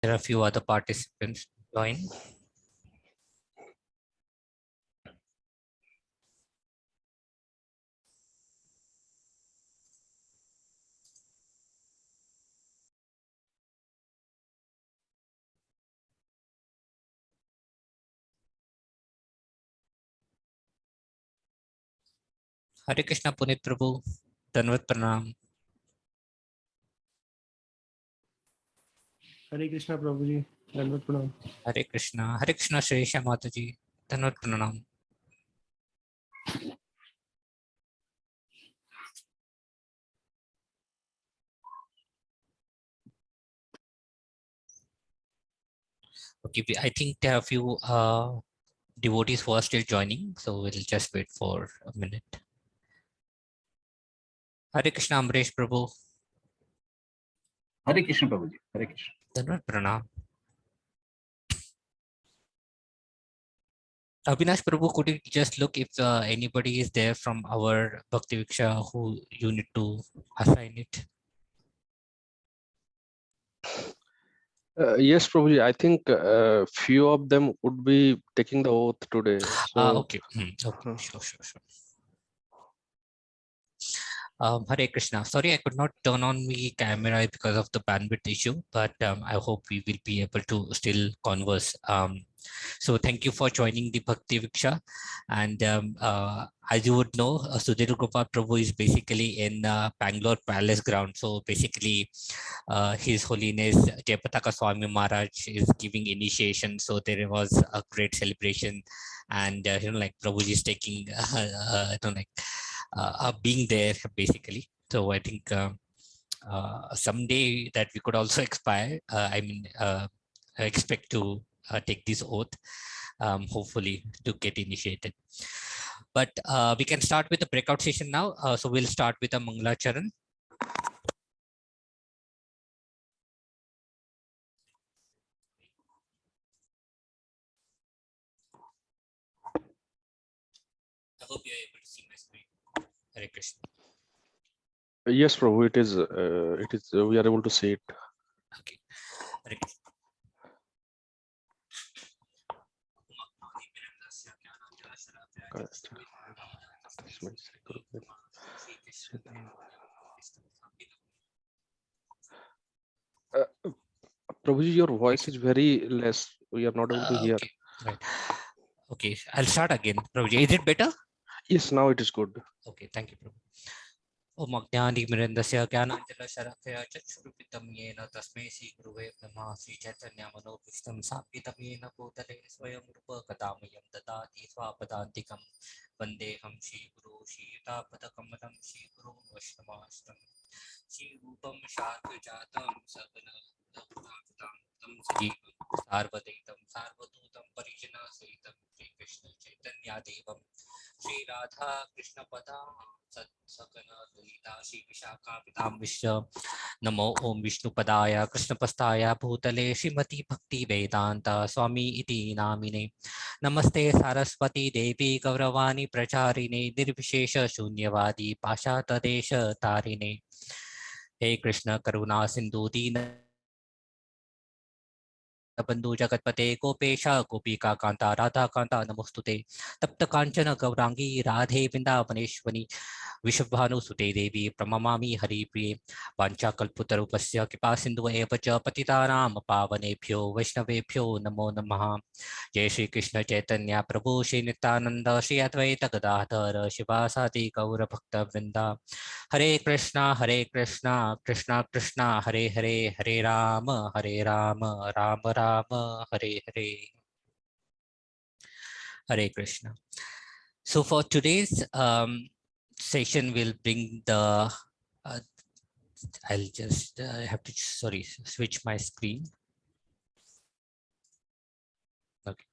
There are a few other participants join. Hare Krishna Punit Prabhu, Danvat Pranam. Hare Krishna Prabhuji, Dandavat Pranam. Hare Krishna Shresha Mataji, Danvat Pranam. Okay, I think there are a few devotees who are still joining, so we'll just wait for a minute. Hare Krishna Amresh Prabhu. Hare Krishna Prabhuji, Hare Krishna. Danvat Pranam. Avinash Prabhu, could you just look if anybody is there from our Bhakti Viksha who you need to assign it? Yes, Prabhuji, I think few of them would be taking the oath today. So, Okay. Okay. Sure. Hare Krishna. Sorry, I could not turn on the camera because of the bandwidth issue, but I hope we will be able to still converse. So thank you for joining the Bhakti Viksha. And as you would know, Sudhir Gopal Prabhu is basically in Bangalore Palace ground. So basically, His Holiness Jayapataka Swami Maharaj is giving initiation. So there was a great celebration, and like Prabhuji is taking, being there basically. So I think someday that we could also expect to take this oath, hopefully to get initiated. But we can start with the breakout session now. So we'll start with a Mangala Charan. I hope you're able to see my screen. Hare Krishna. yes, Prabhu, it is. We are able to see it. Okay. Hare Krishna. Correct. Prabhuji, your voice is very less. We are not able to hear. Okay. Right. Okay. I'll start again. Prabhuji, is it better? Yes, now it is good. Okay. Thank you, Prabhu. Om Ajnanimirandasya Jnananjana Chakshurupittam Yena Tasmai Sri Guruve Namah Sri Chaitanya Manobhishtam Sapitam Yena Bhutale Swayam Rupa Kadamayam Dadati Swapadantikam Vandeham Shri Guru Shri Tapadakamalam Shri Guru Vaishnavashtam Shri Rupam Sharvajatam Sabana Tam Sajivam Sarvadaitam Sarvadutam Parijana Sahitam Shri Krishna Chaitanya Devam Shri Radha Krishna Padam Sakana Lita Shri Vishakha Pitam Vishya Namo Om Vishnu Padaya Krishna Pastaya Bhutale Srimati Bhakti Vedanta Swami Iti Namine Namaste Saraswati Devi Gauravani Pracharine Nirvishesha Shunyavadi Pashata Desha Tarine Hey Krishna Karuna Sindhu Dina बंधु जगतपते गोपेश गोपिका कांता राधा कांता नमोस्तुते तप्त कांचन गौरांगी राधे वृंदावनेश्वरी विश्वभानुसुते देवी प्रणमामि हरिप्रिये वाञ्छाकल्पतरुपस्य कृपा सिन्धु एव च पतितानां पावनेभ्यो वैष्णवेभ्यो नमो नमः जय श्री कृष्ण चैतन्य प्रभु श्री नित्यानंद श्री अद्वैत गदाधर शिवासादि गौर भक्त वृंदा हरे Krishna Krishna Krishna Hare Hare Hare Ram Ram Ram Hare Hare. Hare Krishna. So for today's session, we'll bring the I'll just have to switch my screen. Okay.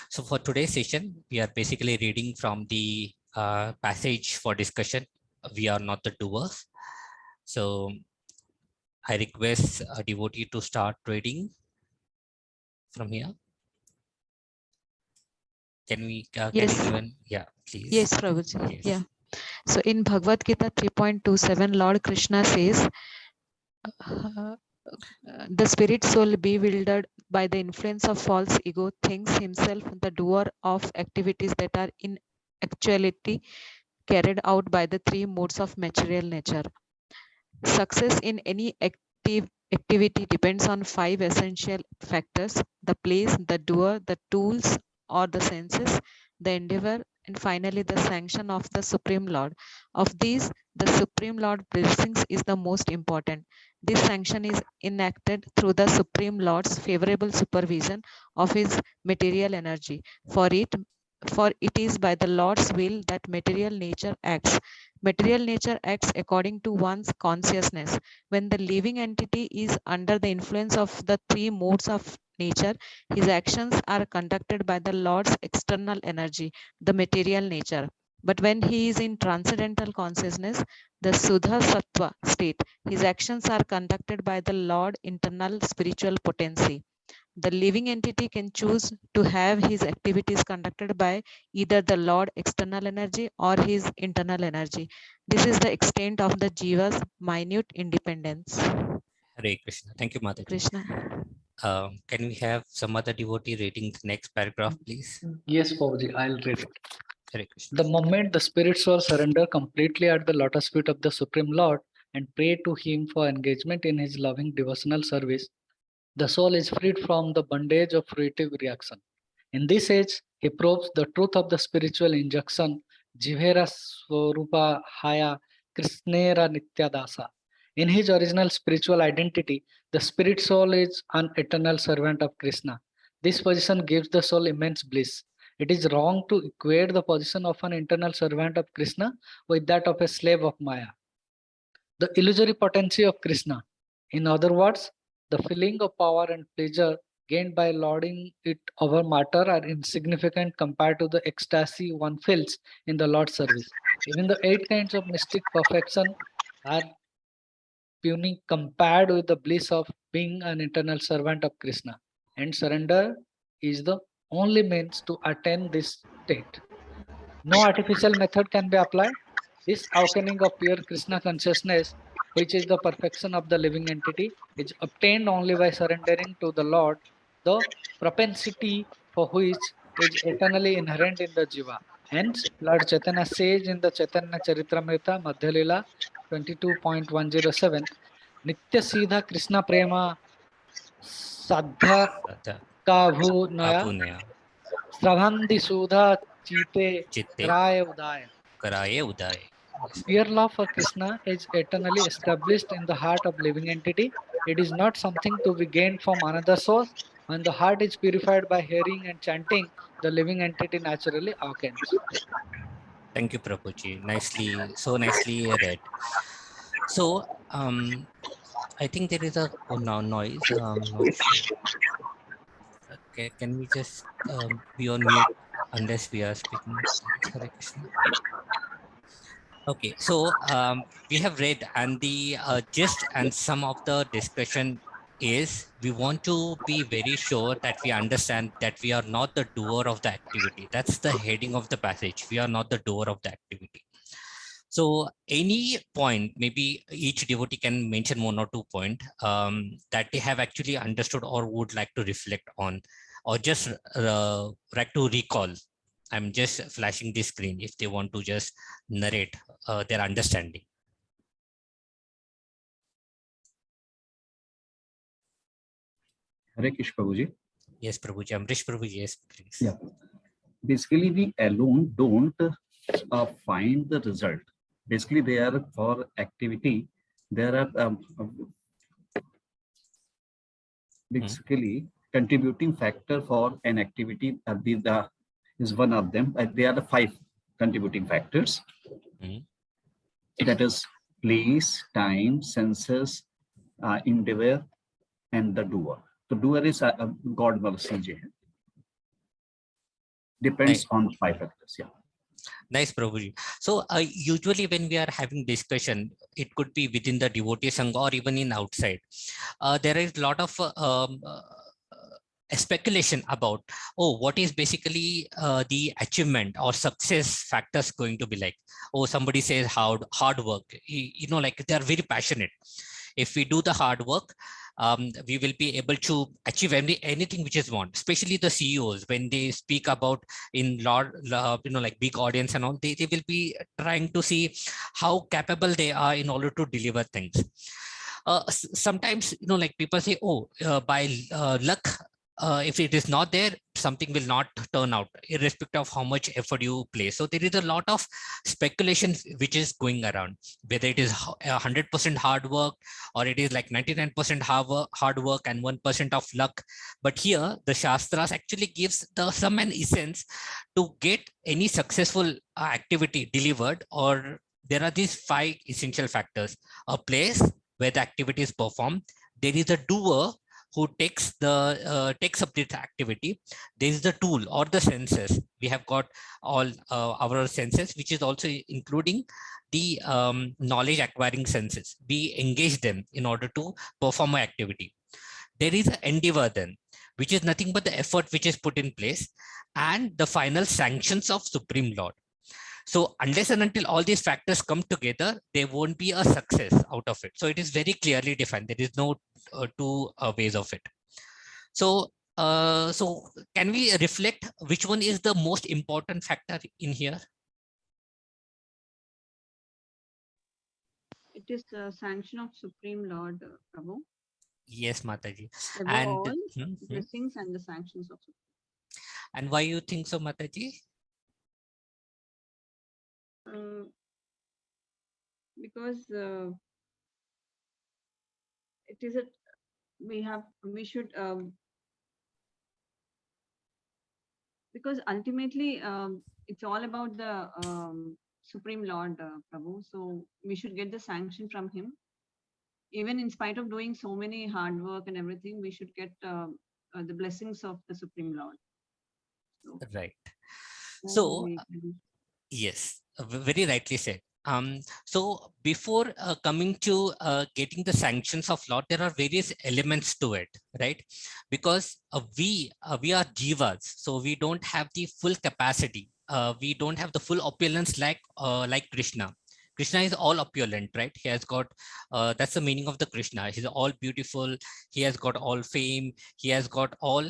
So for today's session, we are basically reading from the passage for discussion. We are not the doers. So I request a devotee to start reading from here. Can we? Yes. Can anyone? Yeah, please. Yes, Prabhuji. Yes. Yeah. So in Bhagavad Gita 3.27, Lord Krishna says, The spirit soul, bewildered by the influence of false ego, thinks himself the doer of activities that are in actuality carried out by the three modes of material nature. Success in any activity depends on five essential factors: the place, the doer, the tools or the senses, the endeavor, and finally the sanction of the Supreme Lord. Of these, the Supreme Lord blessings is the most important. This sanction is enacted through the Supreme Lord's favorable supervision of his material energy. For it is by the Lord's will that material nature acts. Material nature acts according to one's consciousness. When the living entity is under the influence of the three modes of nature, his actions are conducted by the Lord's external energy, the material nature. But when he is in transcendental consciousness, the Suddha Sattva state, his actions are conducted by the Lord internal spiritual potency. The living entity can choose to have his activities conducted by either the Lord external energy or his internal energy. This is the extent of the Jiva's minute independence. Hare Krishna. Thank you, Mataji. Krishna. Can we have some other devotee reading the next paragraph, please? Yes, Babaji, I'll read it. Hare Krishna. The moment the spirit soul surrender completely at the lotus feet of the Supreme Lord and pray to him for engagement in his loving devotional service, the soul is freed from the bondage of fruitive reaction. In this age, he probes the truth of the spiritual injunction, Jivera Swarupa Haya Krishnera Nityadasa. In his original spiritual identity, the spirit soul is an eternal servant of Krishna. This position gives the soul immense bliss. It is wrong to equate the position of an eternal servant of Krishna with that of a slave of Maya. The illusory potency of Krishna. In other words, the feeling of power and pleasure gained by lording it over matter are insignificant compared to the ecstasy one feels in the Lord's service. Even the 8 kinds of mystic perfection are puny compared with the bliss of being an eternal servant of Krishna. And surrender is the only means to attain this state. No artificial method can be applied. This awakening of pure Krishna consciousness, which is the perfection of the living entity, is obtained only by surrendering to the Lord, the propensity for which is eternally inherent in the Jiva. Hence, Lord Chaitanya says in the Chaitanya Charitamrita Madhya Lila 22.107, Nitya Siddha Krishna Prema Sadhya Kabhu Naya Abunaya Stravandi Sudha Chite Chitte Kraya Udaya. Karaye Uday. Pure love for Krishna is eternally established in the heart of living entity. It is not something to be gained from another source. When the heart is purified by hearing and chanting, the living entity naturally awakens. Thank you, Prabhuji. So nicely read. So, I think there is a noise. Not sure. Okay, can we just be on mute unless we are speaking? Hare Krishna. Okay, so we have read, and the gist and some of the discussion is we want to be very sure that we understand that we are not the doer of the activity. That's the heading of the passage. We are not the doer of the activity. So any point, maybe each devotee can mention 1 or 2 points that they have actually understood or would like to reflect on, or just like to recall. I'm just flashing the screen if they want to just narrate their understanding. Hare Krishna Prabhuji. Yes, Prabhuji. Amrish Prabhuji, yes, please. Yeah. Basically, we alone don't find the result. Basically, they are for activity. There are basically contributing factor for an activity. Is one of them. They are the 5 contributing factors. That is place, time, senses, endeavor, and the doer. The doer is God CJ. Depends on 5 factors. Yeah. Nice, Prabhuji. So usually when we are having discussion, it could be within the devotee sangha or even in outside. There is a lot of speculation about, what is basically the achievement or success factors going to be like. Somebody says hard work. Like they are very passionate. If we do the hard work, we will be able to achieve anything which is want, especially the CEOs when they speak about in like big audience and all, they will be trying to see how capable they are in order to deliver things. Sometimes, like people say, oh, by luck, if it is not there, something will not turn out, irrespective of how much effort you place. So there is a lot of speculation which is going around, whether it is 100% hard work or it is like 99% hard work and 1% of luck. But here, the Shastras actually gives the sum and essence to get any successful activity delivered, or there are these 5 essential factors: a place where the activity is performed, there is a doer who takes up this activity, there is the tool or the senses. We have got all our senses, which is also including the knowledge acquiring senses. We engage them in order to perform an activity. There is an endeavor then, which is nothing but the effort which is put in place, and the final sanctions of Supreme Lord. So unless and until all these factors come together, there won't be a success out of it. So it is very clearly defined. There is no two ways of it. So, so can we reflect which one is the most important factor in here? It is the sanction of Supreme Lord, Prabhu. Yes, Mataji. Above And all, blessings and the sanctions of Supreme. And why you think so, Mataji? Because it is a we should because ultimately it's all about the Supreme Lord, Prabhu. So we should get the sanction from him. Even in spite of doing so many hard work and everything, we should get the blessings of the Supreme Lord. So, right. So yes, very rightly said. So before coming to getting the sanctions of Lord, there are various elements to it, right? Because we are jivas, so we don't have the full capacity. We don't have the full opulence like Krishna. Krishna is all opulent, right? He has got, that's the meaning of the Krishna. He's all beautiful. He has got all fame. He has got all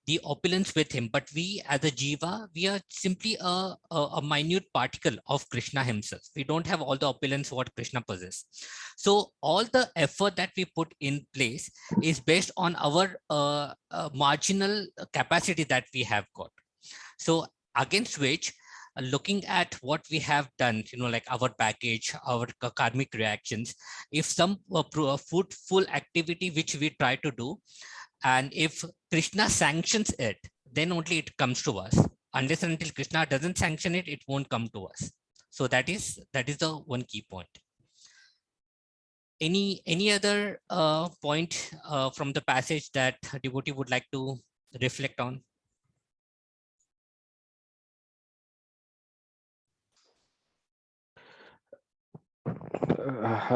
the opulence with him. But we as a jiva, we are simply a minute particle of Krishna himself. We don't have all the opulence what Krishna possesses. So all the effort that we put in place is based on our marginal capacity that we have got. So against which, looking at what we have done, like our baggage, our karmic reactions, if some fruitful activity which we try to do, and if Krishna sanctions it, then only it comes to us. Unless and until Krishna doesn't sanction it, it won't come to us. So that is the one key point. Any other point from the passage that devotee would like to reflect on?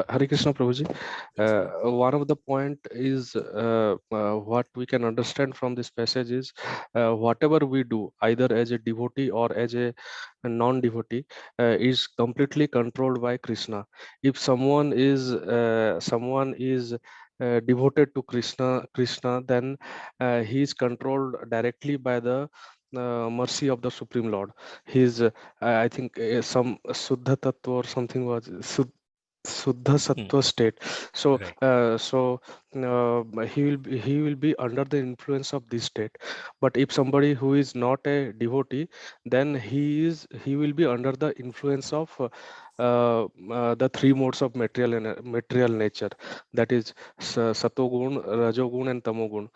Hare Krishna Prabhuji. One of the point is what we can understand from this passage is whatever we do, either as a devotee or as a non-devotee, is completely controlled by Krishna. If someone is devoted to Krishna, then he is controlled directly by the mercy of the Supreme Lord. His I think some Suddha Tattva or something was Suddha Sattva state. So he will be under the influence of this state. But if somebody who is not a devotee, then he will be under the influence of the 3 modes of material nature, that is Satogun, Rajogun and Tamogun.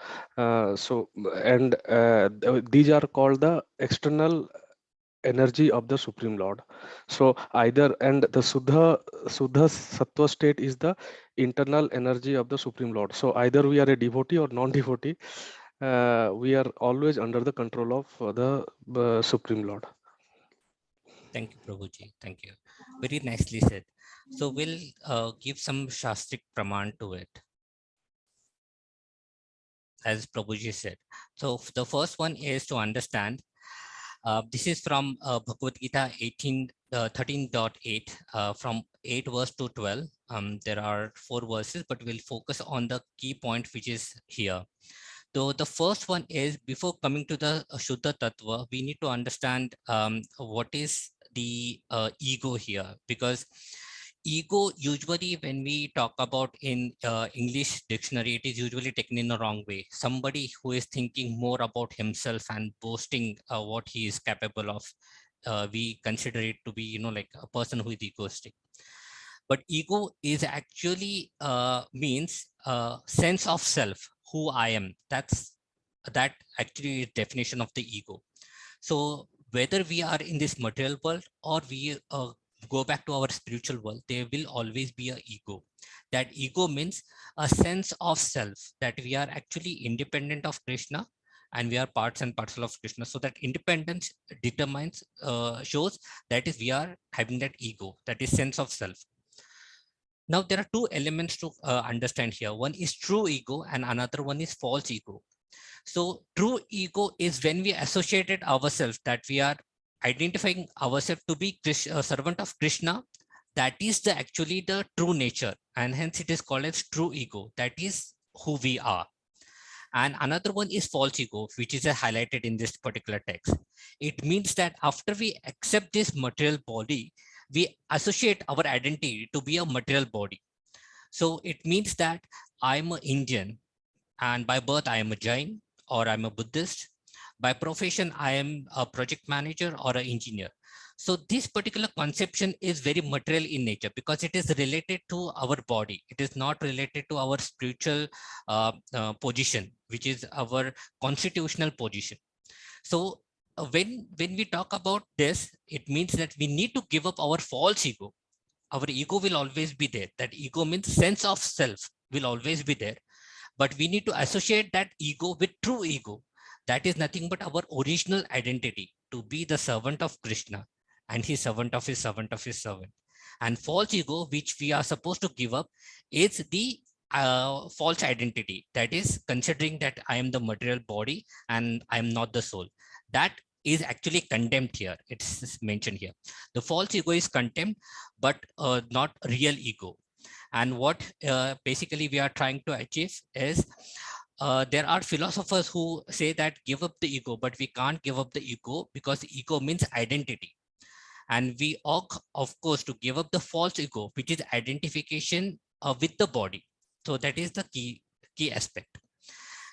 These are called the external energy of the Supreme Lord. So either, and the Suddha Sattva state is the internal energy of the Supreme Lord. So either we are a devotee or non-devotee, we are always under the control of the Supreme Lord. Thank you, Prabhuji. Thank you. Very nicely said. So we'll give some Shastric Praman to it, as Prabhuji said. So the first one is to understand, this is from Bhagavad Gita 13.8 from 8 verse to 12. There are 4 verses, but we'll focus on the key point which is here. So the first one is, before coming to the Shuddha Tattva, we need to understand what is the ego here, because ego, usually when we talk about in English dictionary, it is usually taken in a wrong way. Somebody who is thinking more about himself and boasting what he is capable of. We consider it to be, like a person who is egoistic. But ego is actually means sense of self, who I am. That actually is definition of the ego. So whether we are in this material world or we go back to our spiritual world, there will always be an ego. That ego means a sense of self, that we are actually independent of Krishna and we are parts and parcel of Krishna. So that independence determines, shows that is we are having that ego, that is sense of self. Now there are two elements to understand here. One is true ego and another one is false ego. So true ego is when we associated ourselves, that we are identifying ourselves to be a servant of Krishna. That is actually the true nature, and hence it is called as true ego. That is who we are. And another one is false ego, which is highlighted in this particular text. It means that after we accept this material body, we associate our identity to be a material body. So it means that I'm an Indian, and by birth I am a Jain or I'm a Buddhist. By profession I am a project manager or an engineer. So this particular conception is very material in nature because it is related to our body. It is not related to our spiritual position, which is our constitutional position. So when we talk about this, it means that we need to give up our false ego. Our ego will always be there. That ego means sense of self will always be there. But we need to associate that ego with true ego. That is nothing but our original identity, to be the servant of Krishna and his servant of his servant of his servant. And false ego, which we are supposed to give up, is the false identity. That is considering that I am the material body and I am not the soul. That is actually condemned here. It's mentioned here. The false ego is condemned, but not real ego. And what basically we are trying to achieve is, there are philosophers who say that give up the ego, but we can't give up the ego because ego means identity. And we ought, of course, to give up the false ego, which is identification with the body. So that is the key aspect.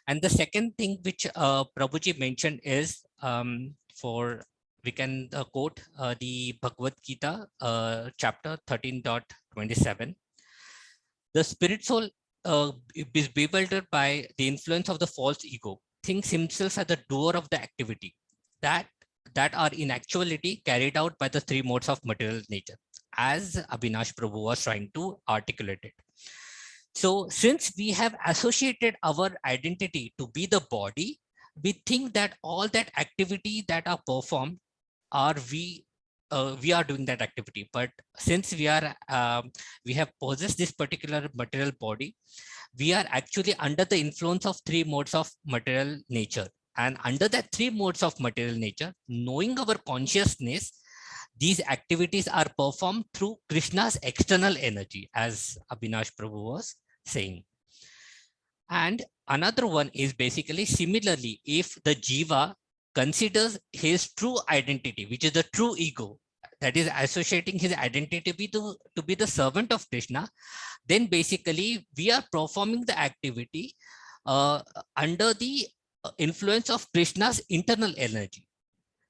And the second thing which Prabhuji mentioned is, we can quote the Bhagavad Gita, chapter 13.27. The spirit soul is bewildered by the influence of the false ego, thinks himself as the doer of the activity that are in actuality carried out by the three modes of material nature, as Abhinash Prabhu was trying to articulate it. So since we have associated our identity to be the body, we think that all that activity that are performed are we are doing that activity. But since we have possessed this particular material body, we are actually under the influence of three modes of material nature. And under that three modes of material nature, knowing our consciousness, these activities are performed through Krishna's external energy, as Abhinash Prabhu was saying. And another one is basically similarly, if the jiva considers his true identity, which is the true ego, that is associating his identity to be the servant of Krishna, then basically we are performing the activity under the influence of Krishna's internal energy.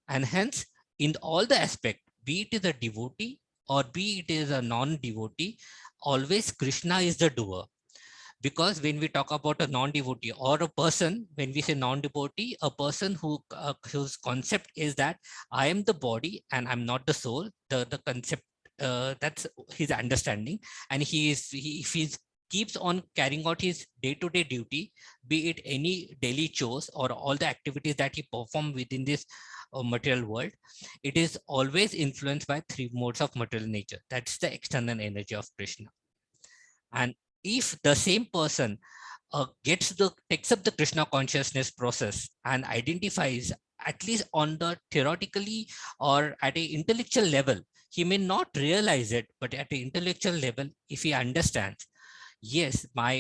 And hence, in all the aspect, be it is a devotee or be it is a non-devotee, always Krishna is the doer. Because when we talk about a non-devotee or a person, when we say non-devotee, a person whose concept is that I am the body and I'm not the soul, the concept, that's his understanding. And if he keeps on carrying out his day-to-day duty, be it any daily chores or all the activities that he performs within this material world, it is always influenced by three modes of material nature. That's the external energy of Krishna. And if the same person takes up the Krishna consciousness process and identifies, at least on the theoretically or at an intellectual level, he may not realize it, but at the intellectual level, if he understands, yes, my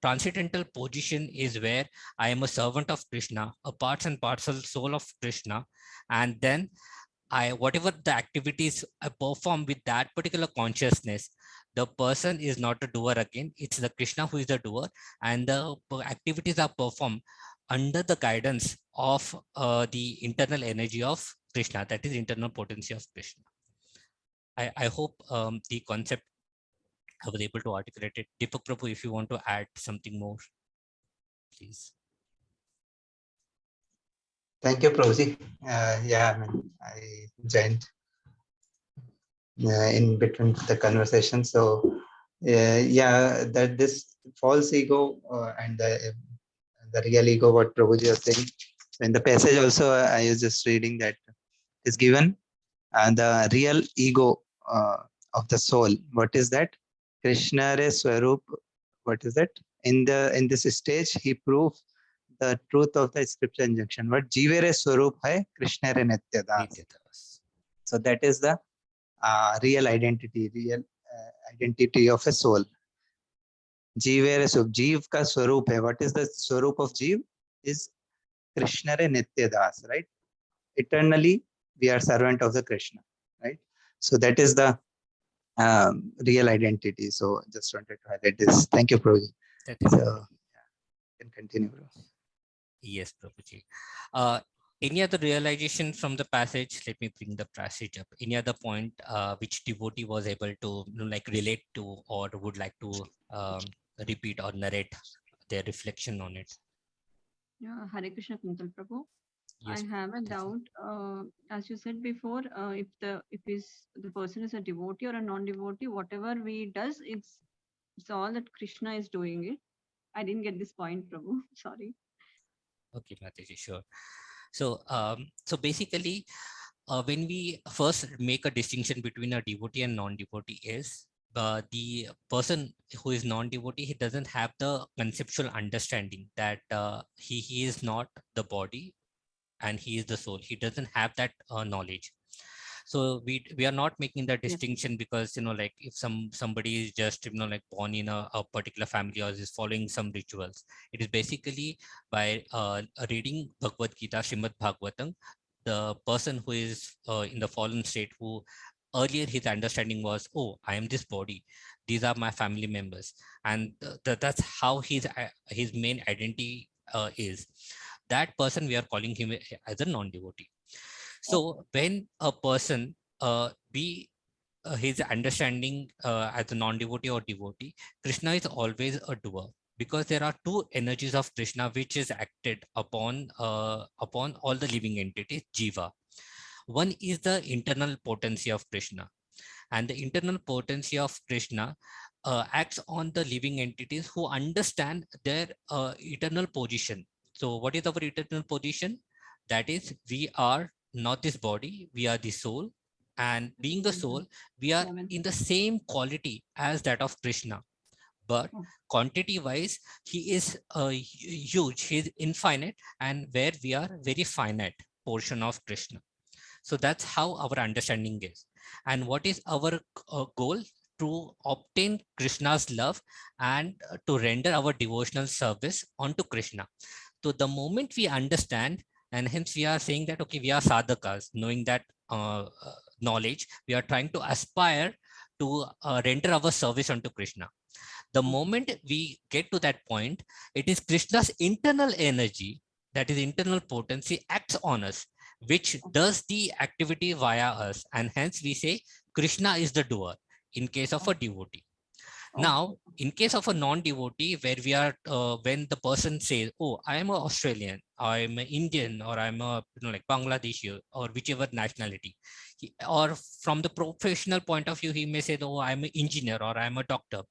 transcendental position is where I am a servant of Krishna, a parts and parcel soul of Krishna, and then whatever the activities I perform with that particular consciousness, the person is not a doer again. It's the Krishna who is the doer, and the activities are performed under the guidance of the internal energy of Krishna, that is internal potency of Krishna. I hope the concept I was able to articulate it. Deepak Prabhu, if you want to add something more, please. Thank you, Prabhuji. Yeah, I mean, I joined in between the conversation. So, yeah, that this false ego and the real ego, what Prabhuji was saying. So in the passage also, I was just reading that is given the real ego of the soul. What is that? Krishna re Swarup. What is that? In this stage, he proves the truth of the scripture injunction. What Jive re Swarup hai, Krishna re Nitya Das. Nityadas. So that is the real identity of a soul. Jive re Swarup. Jeev ka Swarup hai. What is the Swarup of Jeev? Is Krishna re Nitya Das, right? Eternally, we are servant of the Krishna, right? So that is the real identity. So just wanted to highlight this. Thank you, Prabhuji. So yeah, can continue. Yes, Prabhuji. Any other realization from the passage? Let me bring the passage up. Any other point which devotee was able to like relate to or would like to repeat or narrate their reflection on it? Yeah, Hare Krishna Kuntal Prabhu. Yes, I have a doubt. As you said before, if the person is a devotee or a non-devotee, whatever we does, it's all that Krishna is doing it. I didn't get this point, Prabhu. Sorry. Okay, Mataji, sure. So, so basically, when we first make a distinction between a devotee and non-devotee is the person who is non-devotee, he doesn't have the conceptual understanding that he is not the body and he is the soul. He doesn't have that knowledge. So we are not making that distinction because like if somebody is just like born in a particular family or is following some rituals, it is basically by reading Bhagavad Gita, Srimad Bhagavatam, the person who is in the fallen state, who earlier his understanding was, oh, I am this body, these are my family members, and that's how his main identity is. That person, we are calling him as a non-devotee. So when a person be his understanding as a non-devotee or devotee, Krishna is always a doer, because there are two energies of Krishna which is acted upon all the living entities, jiva. One is the internal potency of Krishna, and the internal potency of Krishna acts on the living entities who understand their eternal position. So what is our eternal position? That is, we are not this body, we are the soul, and being the soul, we are in the same quality as that of Krishna, but quantity wise he is huge, he is infinite, and where we are very finite portion of Krishna. So that's how our understanding is. And what is our goal? To obtain Krishna's love and to render our devotional service onto Krishna. So the moment we understand, and hence we are saying that, okay, we are sadhakas, knowing that knowledge, we are trying to aspire to render our service unto Krishna. The moment we get to that point, it is Krishna's internal energy, that is internal potency, acts on us, which does the activity via us. And hence we say Krishna is the doer in case of a devotee. Now, in case of a non-devotee, where we are, when the person says, "Oh, I am an Australian, I'm an Indian, or I'm a like Bangladeshi, or whichever nationality," or from the professional point of view, he may say, "Oh, I'm an engineer or I'm a doctor."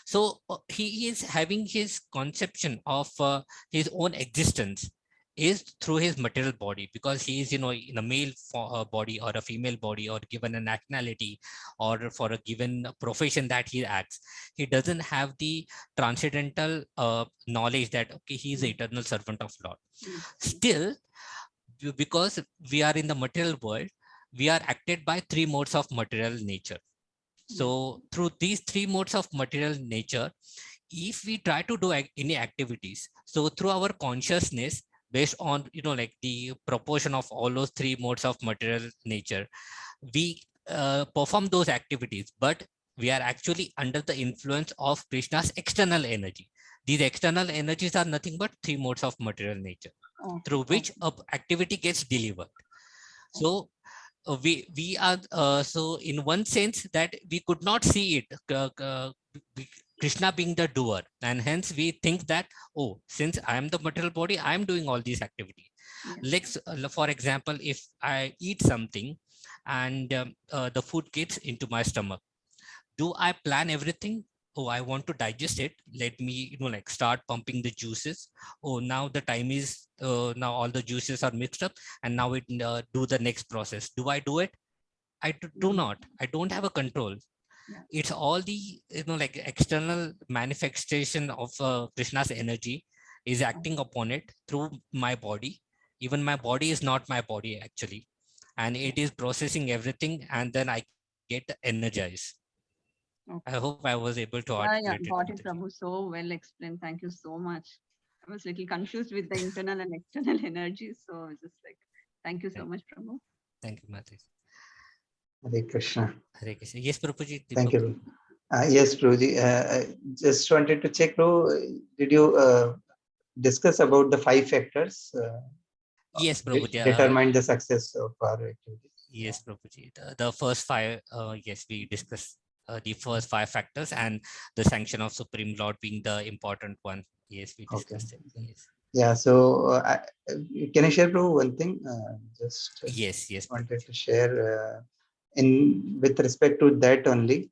So he is having his conception of his own existence is through his material body, because he is in a male body or a female body, or given a nationality, or for a given profession that he acts. He doesn't have the transcendental knowledge that, okay, he is the eternal servant of Lord. Still, because we are in the material world, we are acted by three modes of material nature. So through these three modes of material nature, if we try to do any activities, so through our consciousness, based on like the proportion of all those three modes of material nature, we perform those activities, but we are actually under the influence of Krishna's external energy. These external energies are nothing but three modes of material nature, through which a activity gets delivered. So we are so in one sense that we could not see it, Krishna being the doer, and hence we think that, oh, since I am the material body, I am doing all these activities. Like for example, if I eat something and the food gets into my stomach, do I plan everything? Oh, I want to digest it, let me like start pumping the juices. Oh, now the time is now all the juices are mixed up, and now it do the next process. Do I do it? I do not. I don't have a control. It's all the like external manifestation of Krishna's energy is acting upon it through my body. Even my body is not my body actually, and it is processing everything, and then I get energized. I hope I was able to articulate it. Got it, Prabhu. So well explained. Thank you so much. I was a little confused with the internal and external energy. So just like, thank you so much, Prabhu. Thank you, Mati. Hare Krishna. Hare Krishna. Yes, Prabhuji. Thank you. Yes, Prabhuji. I just wanted to check, Prabhu, did you discuss about the 5 factors yes, Prabhuji. Determine the success of our activities? Yes, Prabhuji. The first 5, yes, we discussed the first 5 factors, and the sanction of Supreme Lord being the important one. Yes, we discussed it. Yes. Yeah, so can I share, Prabhu, one thing? Just yes, wanted to share in with respect to that only,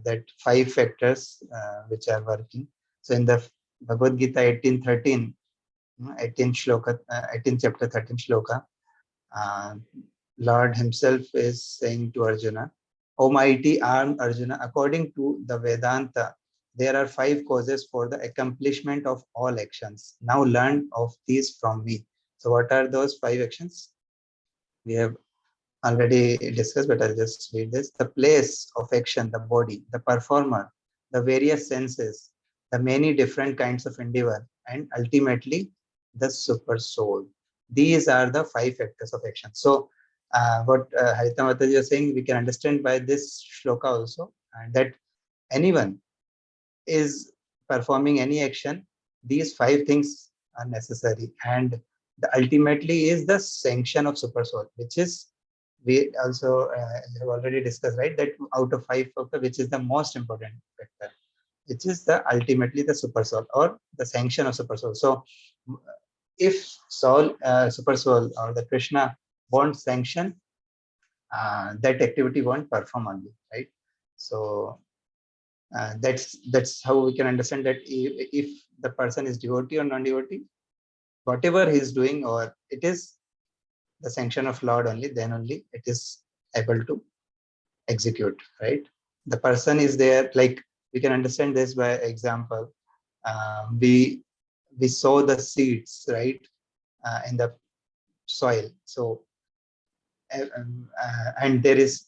that 5 factors which are working. So in the Bhagavad Gita 18:13, 18 shloka, 18 chapter 13 shloka, Lord himself is saying to Arjuna, O mighty armed Arjuna, according to the Vedanta, there are 5 causes for the accomplishment of all actions. Now learn of these from me. So what are those 5 actions? We have already discussed, but I'll just read this. The place of action, the body, the performer, the various senses, the many different kinds of endeavor, and ultimately the super soul. These are the 5 factors of action. So what Harita Mataji is saying, we can understand by this shloka also, that anyone is performing any action, these 5 things are necessary, and ultimately is the sanction of super soul, which is, we also have already discussed, right, that out of 5 factors, which is the most important factor, which is the ultimately the super soul or the sanction of super soul. So if soul, super soul or the Krishna won't sanction, that activity won't perform only, right? So that's how we can understand that if the person is devotee or non-devotee, whatever he is doing, or it is the sanction of Lord only, then only it is able to execute, right? The person is there, like we can understand this by example. We sow the seeds, right, in the soil. So and there is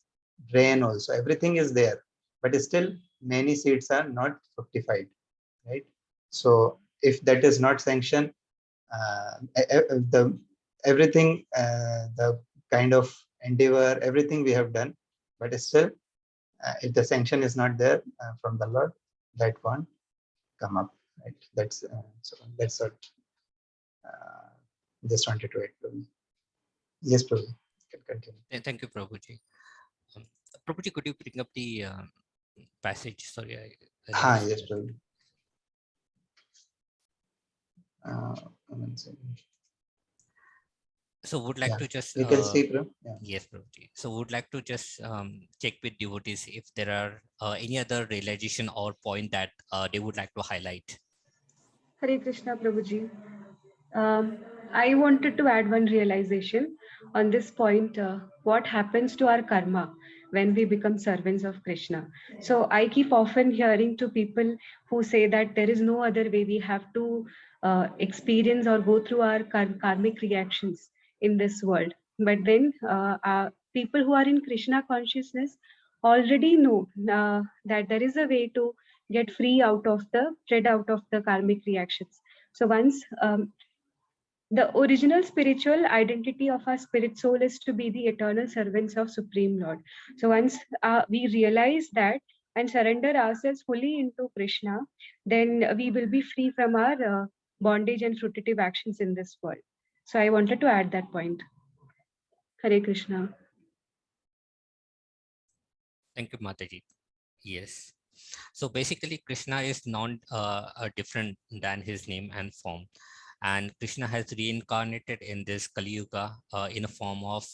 rain also. Everything is there, but still many seeds are not fructified, right? So if that is not sanctioned, the everything, the kind of endeavor, everything we have done, but still, if the sanction is not there from the Lord, that won't come up, right? That's so that's what just wanted to add. Yes, Prabhu, you can continue. Thank you, Prabhuji. Prabhuji, could you bring up the passage? Sorry, I lost Yes, it. Prabhu. One second. So would like to just you can see, Prabhu. Yes, Prabhuji. So would like to just check with devotees if there are any other realization or point that they would like to highlight. Hare Krishna, Prabhuji. I wanted to add one realization on this point. What happens to our karma when we become servants of Krishna? So I keep often hearing to people who say that there is no other way, we have to experience or go through our karmic reactions in this world. But then people who are in Krishna consciousness already know that there is a way to get free out of the karmic reactions. So once the original spiritual identity of our spirit soul is to be the eternal servants of Supreme Lord. So once we realize that and surrender ourselves fully into Krishna, then we will be free from our bondage and fruitive actions in this world. So I wanted to add that point. Hare Krishna. Thank you, Mataji. Yes. So basically, Krishna is not different than his name and form. And Krishna has reincarnated in this Kali Yuga in a form of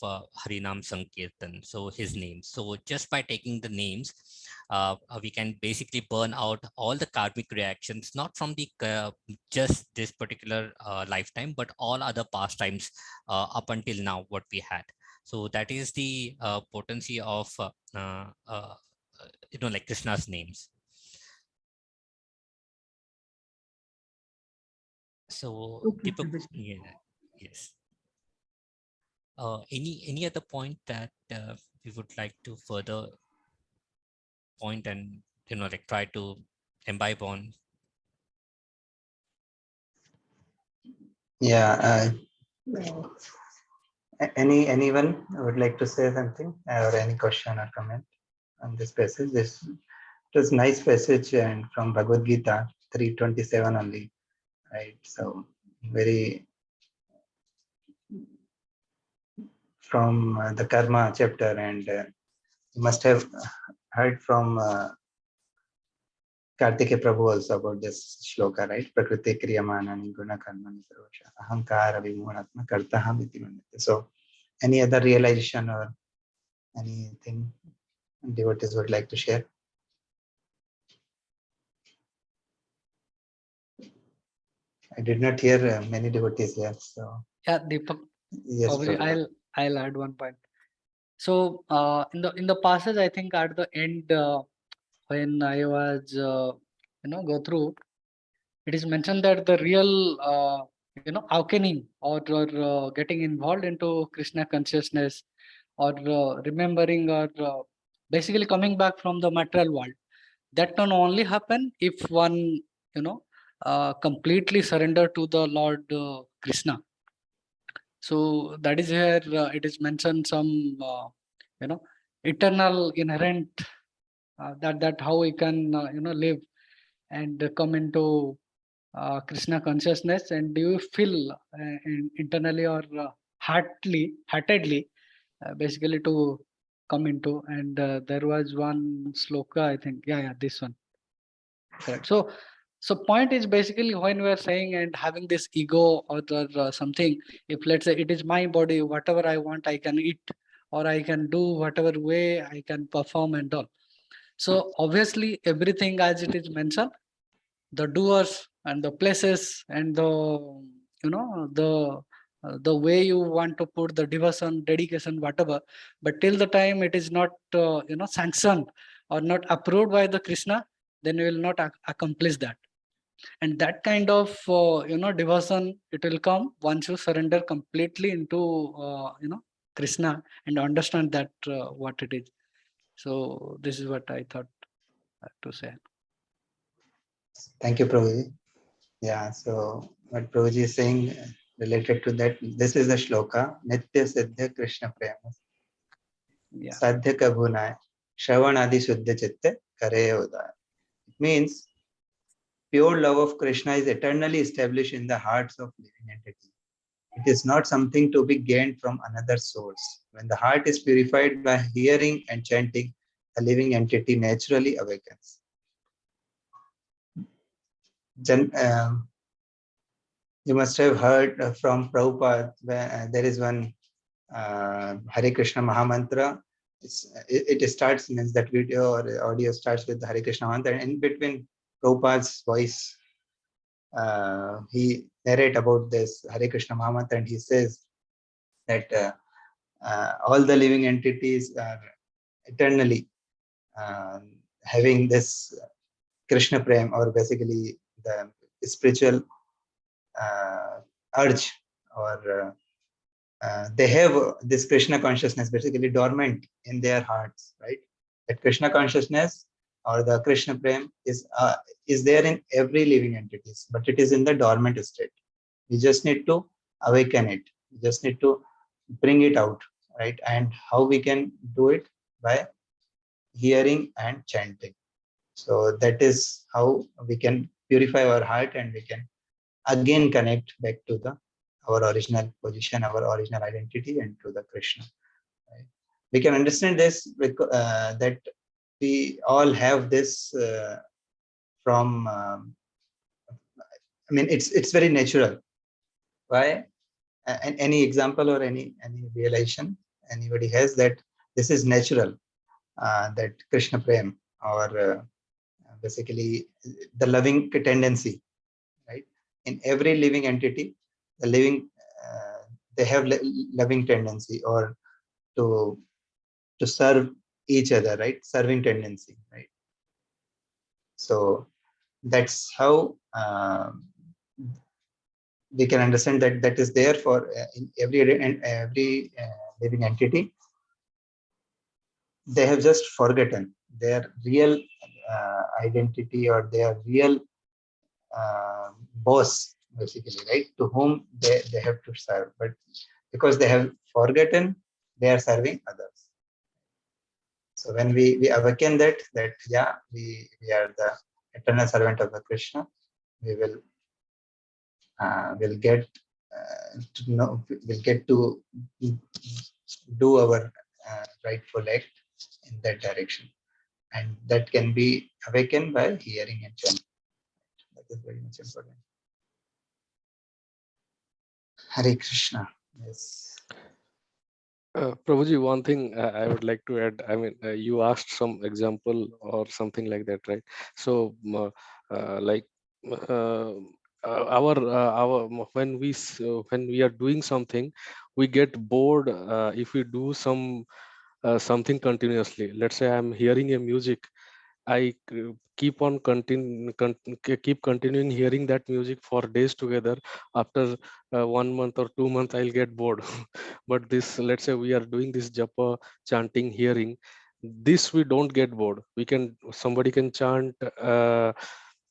Harinam Sankirtan, so his name. So just by taking the names, we can basically burn out all the karmic reactions, not from the just this particular lifetime, but all other pastimes up until now, what we had. So that is the potency of like Krishna's names. So Okay, Deepak, Prabhuji. yeah, yes. Any other point that we would like to further point and like try to imbibe on? Yeah. Anyone would like to say something or any question or comment on this passage? It was nice passage and from Bhagavad Gita 3:27 only, right? So very from the karma chapter, and you must have heard from Kartikeya Prabhu also about this shloka, right? Prakriti kriyamanani guna karmani sarvasha ahankara vimunatma kartaham iti manyate. So any other realization or anything devotees would like to share? I did not hear many devotees here. So Yeah, Deepak, yes, Prabhuji, Prabhu. I'll add one point. So in the passage, I think at the end, when I was go through, it is mentioned that the real awakening or getting involved into Krishna consciousness or remembering or basically coming back from the material world, that can only happen if one completely surrender to the Lord Krishna. So that is where it is mentioned some eternal inherent that how we can live and come into Krishna consciousness, and do you feel internally or heartedly basically to come into, and there was one sloka, I think, yeah, this one, correct. So point is basically when we are saying and having this ego or something, if let's say it is my body, whatever I want I can eat, or I can do whatever way I can perform and all. So obviously everything as it is mentioned, the doers and the places and the way you want to put the devotion, dedication, whatever, but till the time it is not sanctioned or not approved by the Krishna, then you will not accomplish that. And that kind of devotion, it will come once you surrender completely into Krishna and understand that what it is. So this is what I thought to say. Thank you, Prabhuji. Yeah, so what Prabhuji is saying related to that, this is the shloka, Nitya Siddha Krishna Prema. Yeah. Sadhya Kabhunai, Shravan Adi Suddha Chitte, Kare Udaya. It means pure love of Krishna is eternally established in the hearts of living entities. It is not something to be gained from another source. When the heart is purified by hearing and chanting, the living entity naturally awakens. You must have heard from Prabhupada, where there is one Hare Krishna Mahamantra. It starts, means that video or audio starts with the Hare Krishna mantra, and in between Prabhupada's voice, he narrate about this Hare Krishna Mahamantra, and he says that all the living entities are eternally having this Krishna Prem, or basically the spiritual urge or they have this Krishna consciousness basically dormant in their hearts, right? That Krishna consciousness or the Krishna Prem is there in every living entities, but it is in the dormant state. We just need to awaken it. We just need to bring it out, right? And how we can do it? By hearing and chanting. So that is how we can purify our heart and we can again connect back to the our original position, our original identity, and to the Krishna. Right? We can understand this because, that we all have this from. I mean, it's very natural. Why? Any example or any realization anybody has that this is natural, that Krishna Prem or basically the loving tendency, right? In every living entity, the living they have loving tendency or to serve each other, right? Serving tendency, right? So that's how we can understand that that is there for in every living entity. They have just forgotten their real identity or their real boss, basically, right? To whom they have to serve, but because they have forgotten, they are serving others. So when we awaken that yeah, we are the eternal servant of the Krishna, we will get to know, will get to do our rightful act in that direction, and that can be awakened by hearing and chanting. That is very much important. Hare Krishna. Yes. Prabhuji, one thing I would like to add. I mean, you asked some example or something like that, right? So, like uh, our when we are doing something, we get bored if we do something continuously. Let's say I'm hearing a music, keep continuing hearing that music for days together. After 1 month or 2 months, I'll get bored. But this, let's say we are doing this japa, chanting, hearing. This we don't get bored. Somebody can chant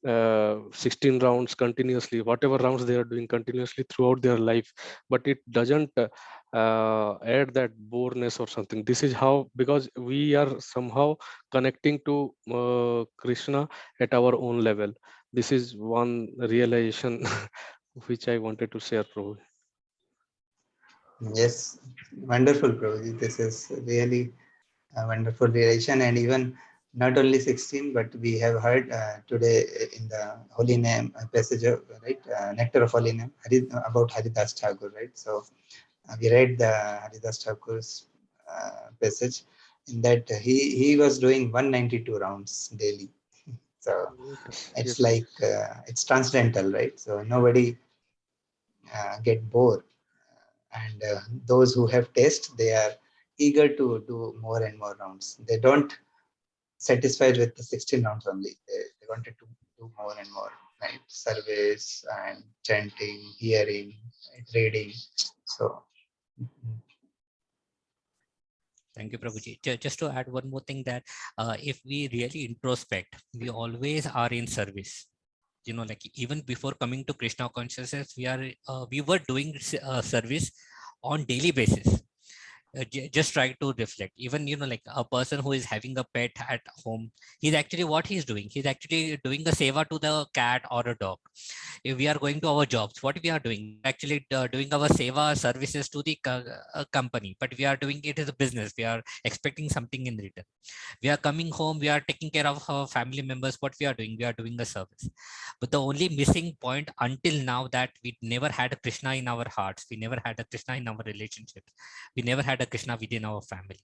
16 rounds continuously, whatever rounds they are doing continuously throughout their life, but it doesn't add that boreness or something. This is how, because we are somehow connecting to Krishna at our own level. This is one realization which I wanted to share, Prabhu. Yes, wonderful, Prabhuji. This is really a wonderful realization, and even not only 16, but we have heard today in the Holy Name passage, right? Nectar of Holy Name about Haridas Thakur, right? So we read the Haridas Thakur's passage in that he was doing 192 rounds daily. So Yes, it's yes. like it's transcendental, right? So nobody get bored, and those who have taste, they are eager to do more and more rounds. They don't satisfied with the 16 rounds only. They wanted to do more and more, right? Service and chanting, hearing, right? Reading. So Thank you, Prabhuji. Just to add one more thing, that if we really introspect, we always are in service. You know, like even before coming to Krishna consciousness, we were doing service on daily basis. Just try to reflect. Even, you know, like a person who is having a pet at home, he's actually, what he's doing, he's actually doing a seva to the cat or a dog. If we are going to our jobs, what we are doing, we are actually doing our seva services to the company, but we are doing it as a business. We are expecting something in return. We are coming home, we are taking care of our family members. What we are doing, we are doing a service. But the only missing point until now, that we never had a Krishna in our hearts, we never had a Krishna in our relationships, we never had a Krishna within our family.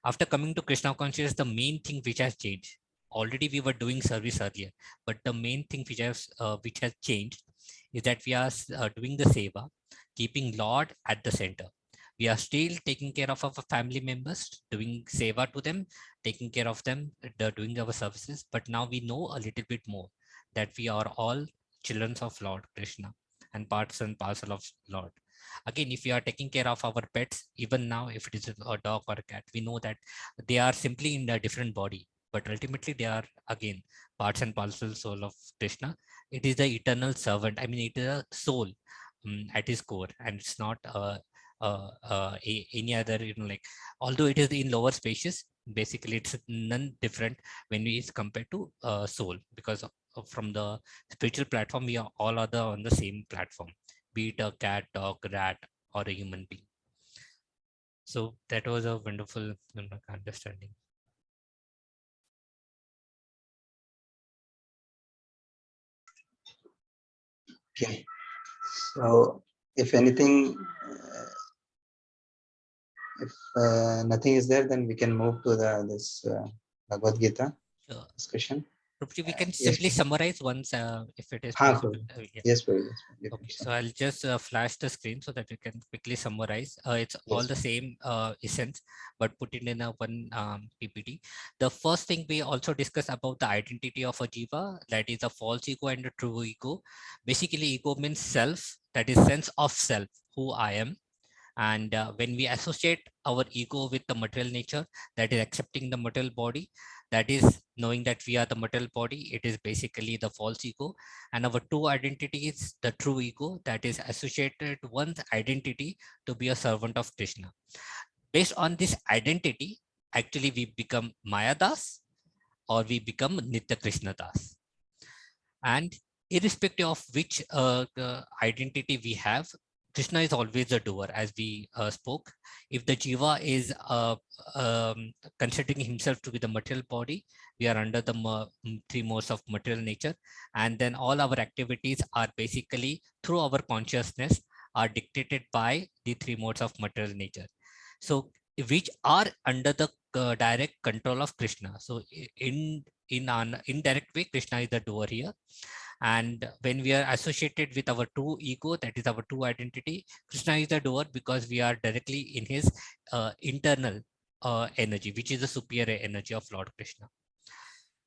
After coming to Krishna consciousness, the main thing which has changed, already we were doing service earlier, but the main thing which has changed is that we are doing the seva, keeping Lord at the center. We are still taking care of our family members, doing seva to them, taking care of them, doing our services. But now we know a little bit more that we are all children of Lord Krishna. and parts and parcel of Lord. Again, if we are taking care of our pets, even now, if it is a dog or a cat, we know that they are simply in a different body, but ultimately they are again parts and parcel soul of Krishna. It is the eternal servant. I mean, it is a soul at its core, and it's not any other, like, although it is in lower spaces, basically it's none different when we is compared to soul, because from the spiritual platform, we are all other on the same platform, be it a cat, dog, rat, or a human being. So that was a wonderful understanding. Okay. So if anything, if nothing is there, then we can move to this Bhagavad Gita discussion. We can Yes, simply summarize once if it is हाँ, possible. Yeah. Yes, Prabhu. Yes, Okay, so I'll just flash the screen so that we can quickly summarize. It's all Yes. the same essence, but put it in a one PPT. The first thing we also discuss about the identity of a jiva, that is a false ego and a true ego. Basically, ego means self, that is sense of self, who I am. And when we associate our ego with the material nature, that is accepting the material body, that is knowing that we are the material body, it is basically the false ego. And our true identity is the true ego, that is associated one's identity to be a servant of Krishna. Based on this identity, actually we become Maya Das or we become Nitya Krishna Das. And irrespective of which identity we have, Krishna is always a doer, as we spoke. If the jiva is considering himself to be the material body, we are under the three modes of material nature. And then all our activities are basically through our consciousness are dictated by the three modes of material nature. So which are under the direct control of Krishna. So in an indirect way, Krishna is the doer here. And when we are associated with our true ego, that is our true identity, Krishna is the doer because we are directly in his internal energy, which is the superior energy of Lord Krishna.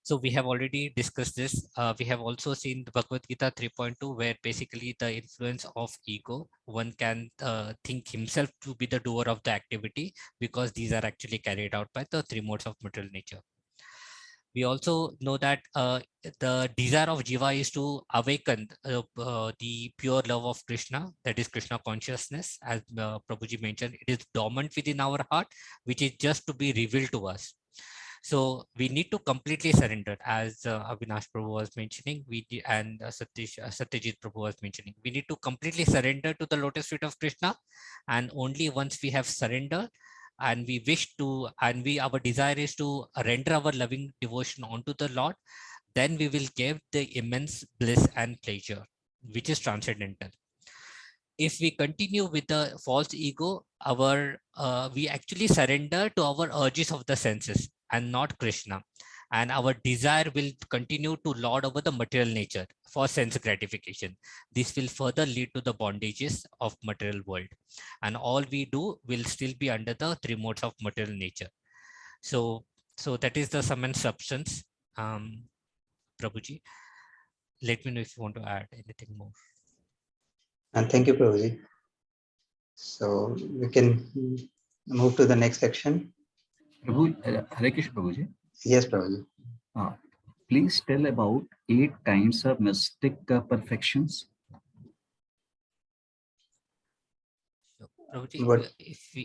So we have already discussed this. We have also seen the Bhagavad Gita 3.2, where basically the influence of ego, one can think himself to be the doer of the activity because these are actually carried out by the three modes of material nature. We also know that the desire of jiva is to awaken the pure love of Krishna, that is Krishna consciousness, as Prabhuji mentioned. It is dormant within our heart, which is just to be revealed to us. So we need to completely surrender, as Avinash Prabhu was mentioning, and Satyajit Prabhu was mentioning. We need to completely surrender to the lotus feet of Krishna, and only once we have surrendered, and we wish to, and our desire is to render our loving devotion onto the Lord, then we will give the immense bliss and pleasure, which is transcendental. If we continue with the false ego, we actually surrender to our urges of the senses and not Krishna. And our desire will continue to lord over the material nature for sense gratification. This will further lead to the bondages of material world. And all we do will still be under the three modes of material nature. So that is the sum and substance. Prabhuji, let me know if you want to add anything more. And thank you, Prabhuji. So we can move to the next section. Prabhu, Hare Krishna, Prabhuji. Yes, Prabhuji. Please tell about 8 kinds of mystic perfections. So, Prabhuji, if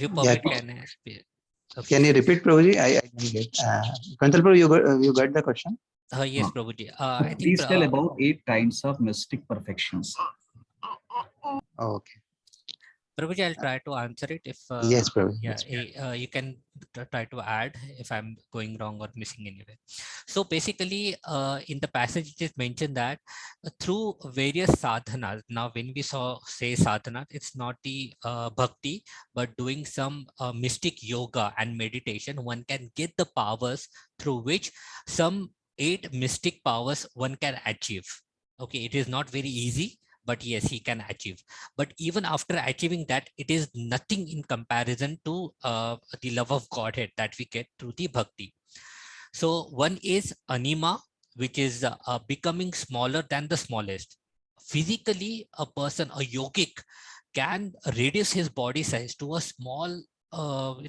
you permit, can I speak? Okay. Can you repeat, Prabhuji? I didn't get. Kantal Prabhu, you got the question? Yes, Prabhuji. I think Please tell about 8 kinds of mystic perfections. Okay. Prabhuji, I'll try to answer it. If yes, Prabhu. Yeah, Yes. You can try to add if I'm going wrong or missing anywhere. So basically, in the passage, it is mentioned that through various sadhanas. Now, when we say sadhana, it's not the bhakti, but doing some mystic yoga and meditation, one can get the powers through which some 8 mystic powers one can achieve. Okay, it is not very easy, but yes, he can achieve. But even after achieving that, it is nothing in comparison to the love of Godhead that we get through the bhakti. So one is anima, which is becoming smaller than the smallest. physically a person, a yogic, can reduce his body size to a small,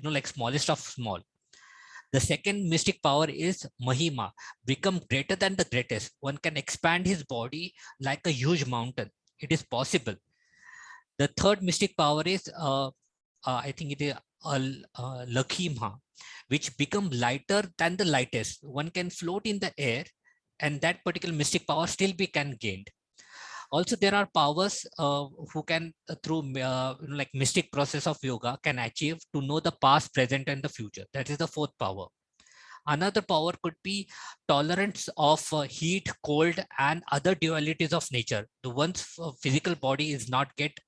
like smallest of small. The second mystic power is Mahima, become greater than the greatest. One can expand his body like a huge mountain. It is possible. The third mystic power is, I think it is Lakhima, which become lighter than the lightest. One can float in the air, and that particular mystic power still be can gained. Also, there are powers who can, through like mystic process of yoga, can achieve to know the past, present, and the future. That is the fourth power. Another power could be tolerance of heat, cold, and other dualities of nature. The one's physical body is not get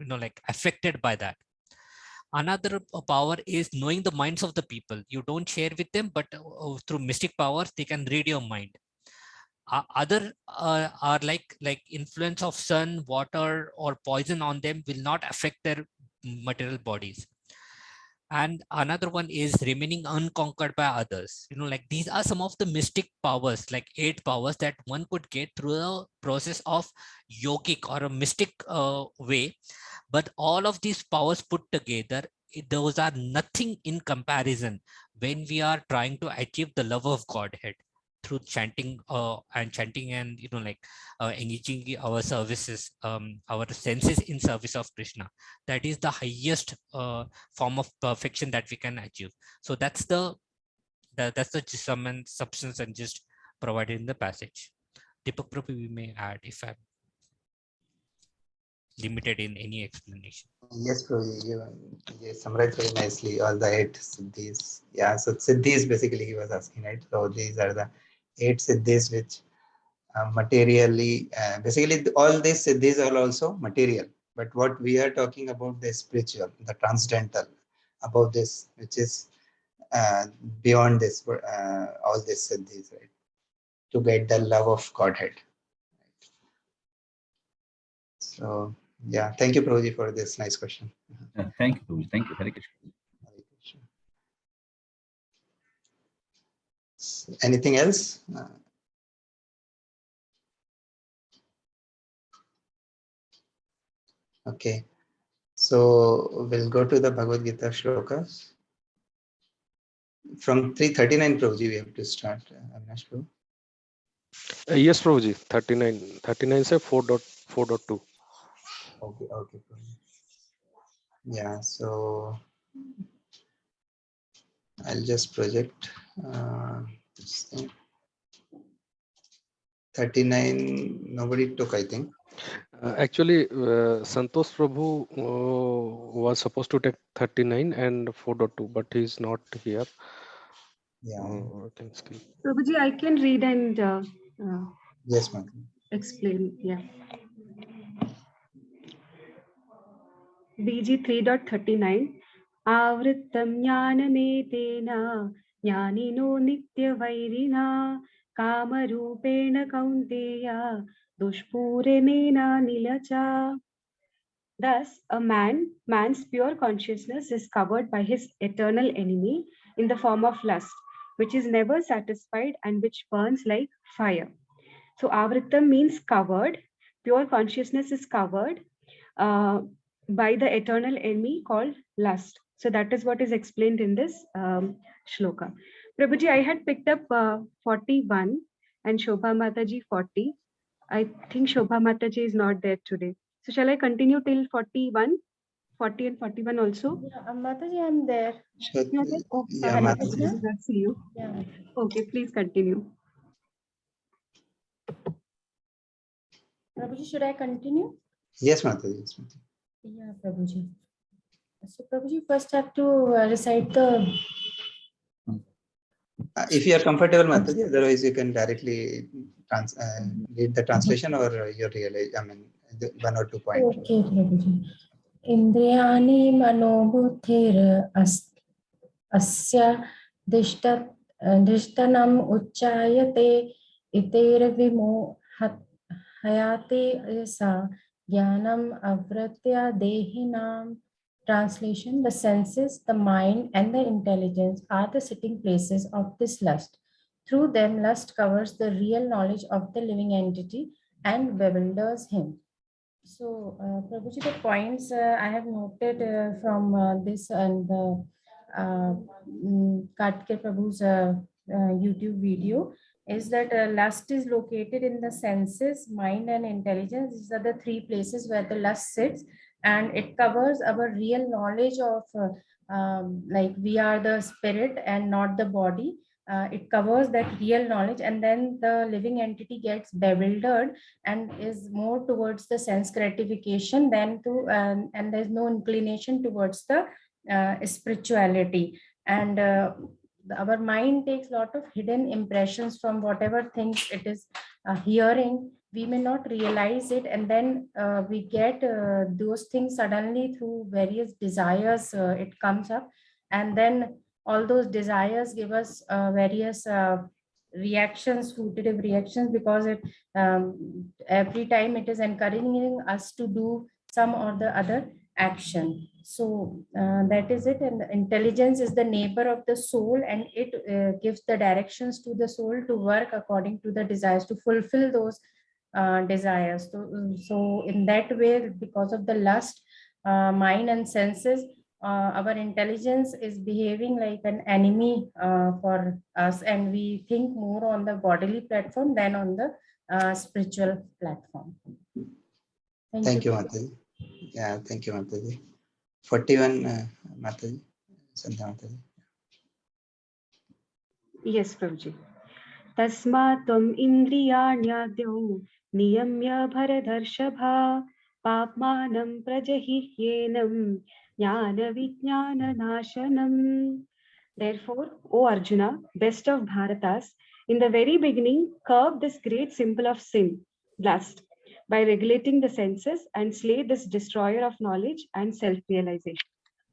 like affected by that. Another power is knowing the minds of the people. You don't share with them, but through mystic powers, they can read your mind. Other are like influence of sun, water, or poison on them will not affect their material bodies. And another one is remaining unconquered by others. Like these are some of the mystic powers, like 8 powers that one could get through the process of yogic or a mystic way. But all of these powers put together, those are nothing in comparison when we are trying to achieve the love of Godhead through chanting and engaging our services, our senses in service of Krishna. That is the highest form of perfection that we can achieve. So that's the sum and substance and just provided in the passage. Deepak Prabhu, we may add if I'm limited in any explanation. Yes, Prabhuji, you summarized very nicely all the 8 siddhis. Yeah, so siddhis basically he was asking, right? So these are the 8 siddhis which materially, basically all these siddhis are also material. But what we are talking about, the spiritual, the transcendental, above this, which is beyond this, all these siddhis, right? To get the love of Godhead. So yeah, thank you, Prabhuji, for this nice question. Thank you, Prabhuji. Thank you. Hare Krishna. Anything else? Okay, so we'll go to the Bhagavad Gita shlokas. From 339, Prabhuji, we have to start. Avinash Prabhu. Yes, Prabhuji. 39 say 4.4.2. Okay, okay. Yeah, so I'll just project this thing. 39, nobody took, I think. Actually, Santosh Prabhu was supposed to take 39 and 4.2, but he's not here. Yeah. I think Prabhuji, I can read and yes, ma'am. explain. Yeah. BG 3.39. Avrittam jnanametena jnanino nityavairina kamarupena kaunteya dushpurenena nilacha. Thus, man's pure consciousness is covered by his eternal enemy in the form of lust, which is never satisfied and which burns like fire. So, avrittam means covered. Pure consciousness is covered by the eternal enemy called lust. So, that is what is explained in this shloka. Prabhuji, I had picked up 41 and Shobha Mataji 40. I think Shobha Mataji is not there today. So shall I continue till 41, 40 and 41 also? Yeah, Mataji, I'm there. You're there? Oh, Yeah, Hare Mataji. Krishna. Good to see you. Yeah. Okay, please continue. Prabhuji, should I continue? Yes, Mataji. Yes, Mataji. Yeah, Prabhuji. So, Prabhuji, first have to recite the. If you are comfortable, Mataji, otherwise you can directly read the translation or your realize. I mean, 1 or 2 points. Okay, Prabhuji. Indriyani manobuddhir asya dishtanam uchayate itera vimo hayate sa jnanam avratya dehinam. Translation: the senses, the mind, and the intelligence are the sitting places of this lust. Through them, lust covers the real knowledge of the living entity, and bewilders him. So, Prabhuji, the points I have noted from this and the Kartikeya Prabhu's YouTube video is that lust is located in the senses, mind, and intelligence. These are the three places where the lust sits, and it covers our real knowledge of like we are the spirit and not the body. It covers that real knowledge, and then the living entity gets bewildered and is more towards the sense gratification than to and there's no inclination towards the spirituality. And our mind takes a lot of hidden impressions from whatever things it is hearing. We may not realize it, and then we get those things suddenly through various desires. It comes up, and then all those desires give us various reactions, fruitative reactions, because it every time it is encouraging us to do some or the other action. So that is it. And the intelligence is the neighbor of the soul, and it gives the directions to the soul to work according to the desires, to fulfill those desires. So in that way, because of the lust, mind and senses, our intelligence is behaving like an enemy for us, and we think more on the bodily platform than on the spiritual platform. Thank you, Mataji. Yeah, thank you, Mataji. 41, Mataji. Sandhya Mataji. Yes, Prabhuji. Tasmat tvam indriyaण्याद्यौ niyamya bharadharshapha papmanam prajahihyenam jnana vijnana nashanam. Therefore, O Arjuna, best of Bharatas, in the very beginning, curb this great symbol of sin, lust, by regulating the senses and slay this destroyer of knowledge and self-realization.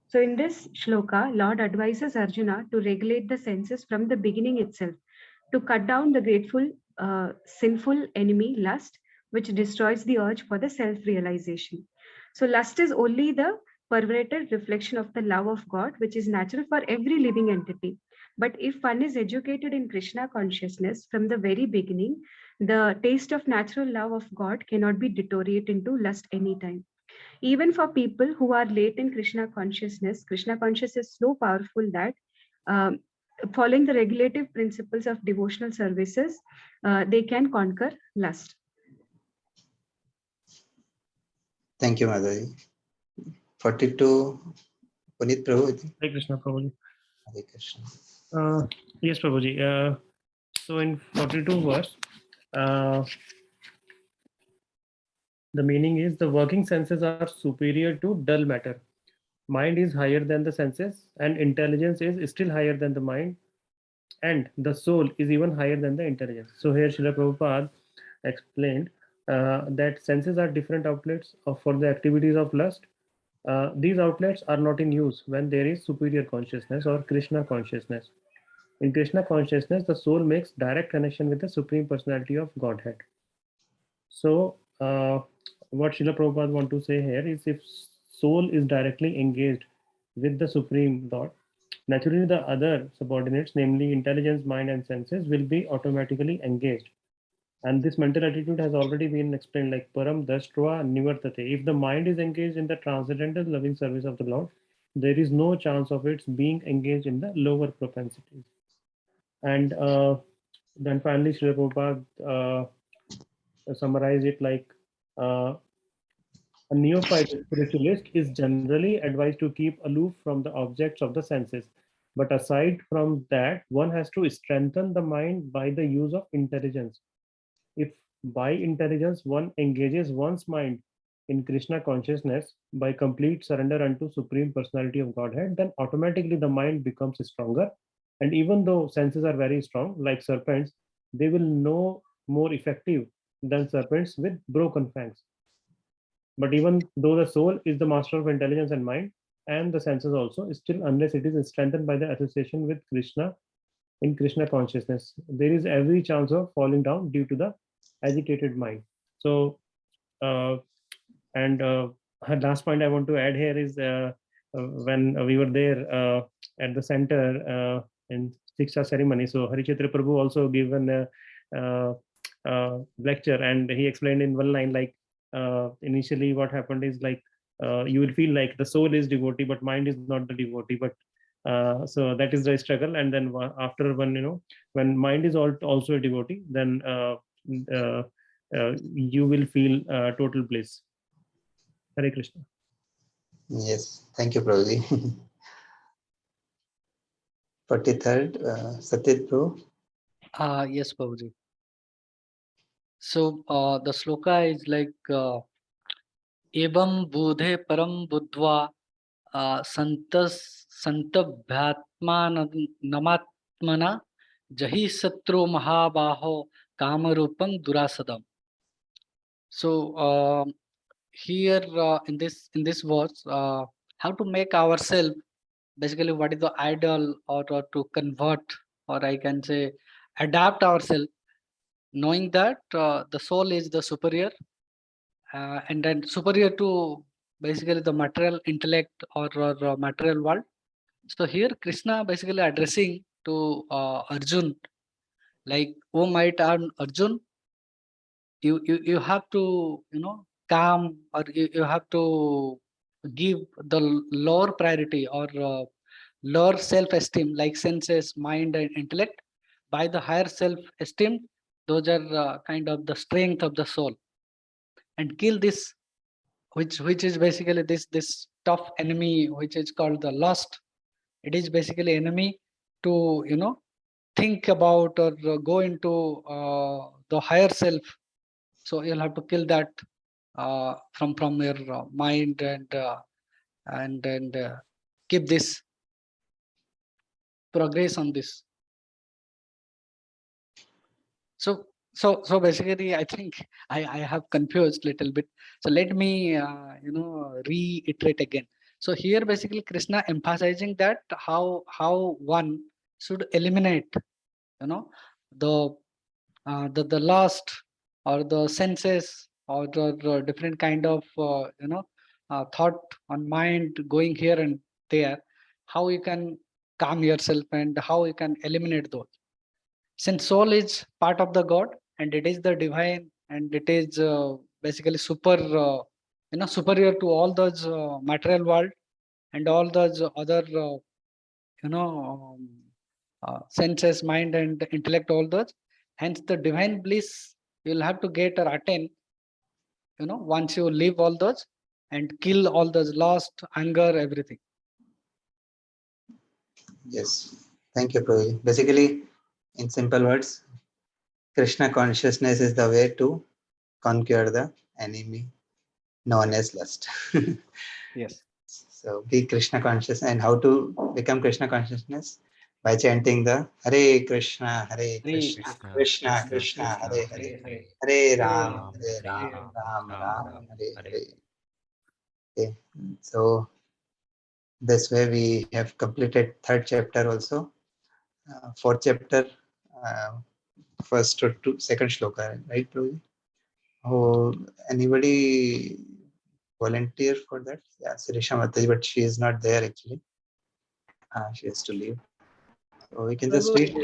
So in this shloka, Lord advises Arjuna to regulate the senses from the beginning itself, to cut down the grateful, sinful enemy, lust, which destroys the urge for the self-realization. So lust is only the perverted reflection of the love of God, which is natural for every living entity. But if one is educated in Krishna consciousness from the very beginning, the taste of natural love of God cannot be deteriorated into lust anytime. Even for people who are late in Krishna consciousness is so powerful that following the regulative principles of devotional services, they can conquer lust. Thank you, Mataji. 42, Puneet Prabhu, I think. Hare Krishna, Prabhuji. Hare Krishna. Yes, Prabhuji. So in 42 verse, the meaning is the working senses are superior to dull matter. Mind is higher than the senses, and intelligence is still higher than the mind, and the soul is even higher than the intelligence. So here Srila Prabhupada explained that senses are different outlets for the activities of lust. These outlets are not in use when there is superior consciousness or Krishna consciousness. In Krishna consciousness, the soul makes direct connection with the Supreme Personality of Godhead. So what Srila Prabhupada want to say here is, if soul is directly engaged with the Supreme Lord, naturally the other subordinates, namely intelligence, mind and senses, will be automatically engaged. And this mental attitude has already been explained, like param dashtva nivartate. If the mind is engaged in the transcendental loving service of the Lord, there is no chance of its being engaged in the lower propensities. And then finally Srila Prabhupada summarize it like a neophyte spiritualist is generally advised to keep aloof from the objects of the senses. But aside from that, one has to strengthen the mind by the use of intelligence. If by intelligence one engages one's mind in Krishna consciousness by complete surrender unto Supreme Personality of Godhead, then automatically the mind becomes stronger. And even though senses are very strong, like serpents, they will no more effective than serpents with broken fangs. But even though the soul is the master of intelligence and mind, and the senses also, still unless it is strengthened by the association with Krishna in Krishna consciousness, there is every chance of falling down due to the agitated mind. So, last point I want to add here is when we were there at the center in Diksha ceremony, so Harichitra Prabhu also given lecture, and he explained in one line, like initially what happened is like you will feel like the soul is devotee, but mind is not the devotee. But so that is the struggle. And then after one, when mind is also a devotee, then you will feel total bliss. Hare Krishna. Yes, thank you, Prabhuji. 43rd, Satyajit Prabhu. Yes, Babuji. So the sloka is like evam budhe param buddhva namatmana jahi satru mahabaho kamarupam durasadam. So here in this verse, how to make ourselves, basically what is the idol, or to convert, or I can say adapt ourselves, knowing that the soul is the superior, and then superior to basically the material intellect, or material world. So here Krishna basically addressing to Arjun, like, oh might Arjun, you have to calm, or you have to give the lower priority, or lower self-esteem, like senses, mind, and intellect, by the higher self-esteem. Those are kind of the strength of the soul, and kill this, which is basically this tough enemy, which is called the lust. It is basically enemy to think about, or go into the higher self. So you'll have to kill that from your mind, and keep this progress on this. So basically, I think I have confused little bit. So let me reiterate again. So here basically Krishna emphasizing that how one should eliminate the the lust, or the senses, or the different kind of thought on mind going here and there. How you can calm yourself, and how you can eliminate those. Since soul is part of the God, and it is the divine, and it is basically superior to all those material world, and all those other senses, mind, and intellect, all those. Hence the divine bliss you'll have to get or attain once you leave all those, and kill all those lust, anger, everything. Yes, thank you, Prabhuji. Basically, in simple words, Krishna consciousness is the way to conquer the enemy known as lust. Yes. So be Krishna conscious. And how to become Krishna consciousness? By chanting the Hare Krishna, Hare Krishna, Krishna Krishna, Hare Hare, Hare Ram, Hare Ram, Ram Ram, Hare Hare. Okay, so this way we have completed third chapter also. Fourth chapter, first to second shloka, right, Prabhuji? Oh, anybody volunteer for that? Yeah, Sirisha Mataji, but she is not there actually. She has to leave. So we can just read.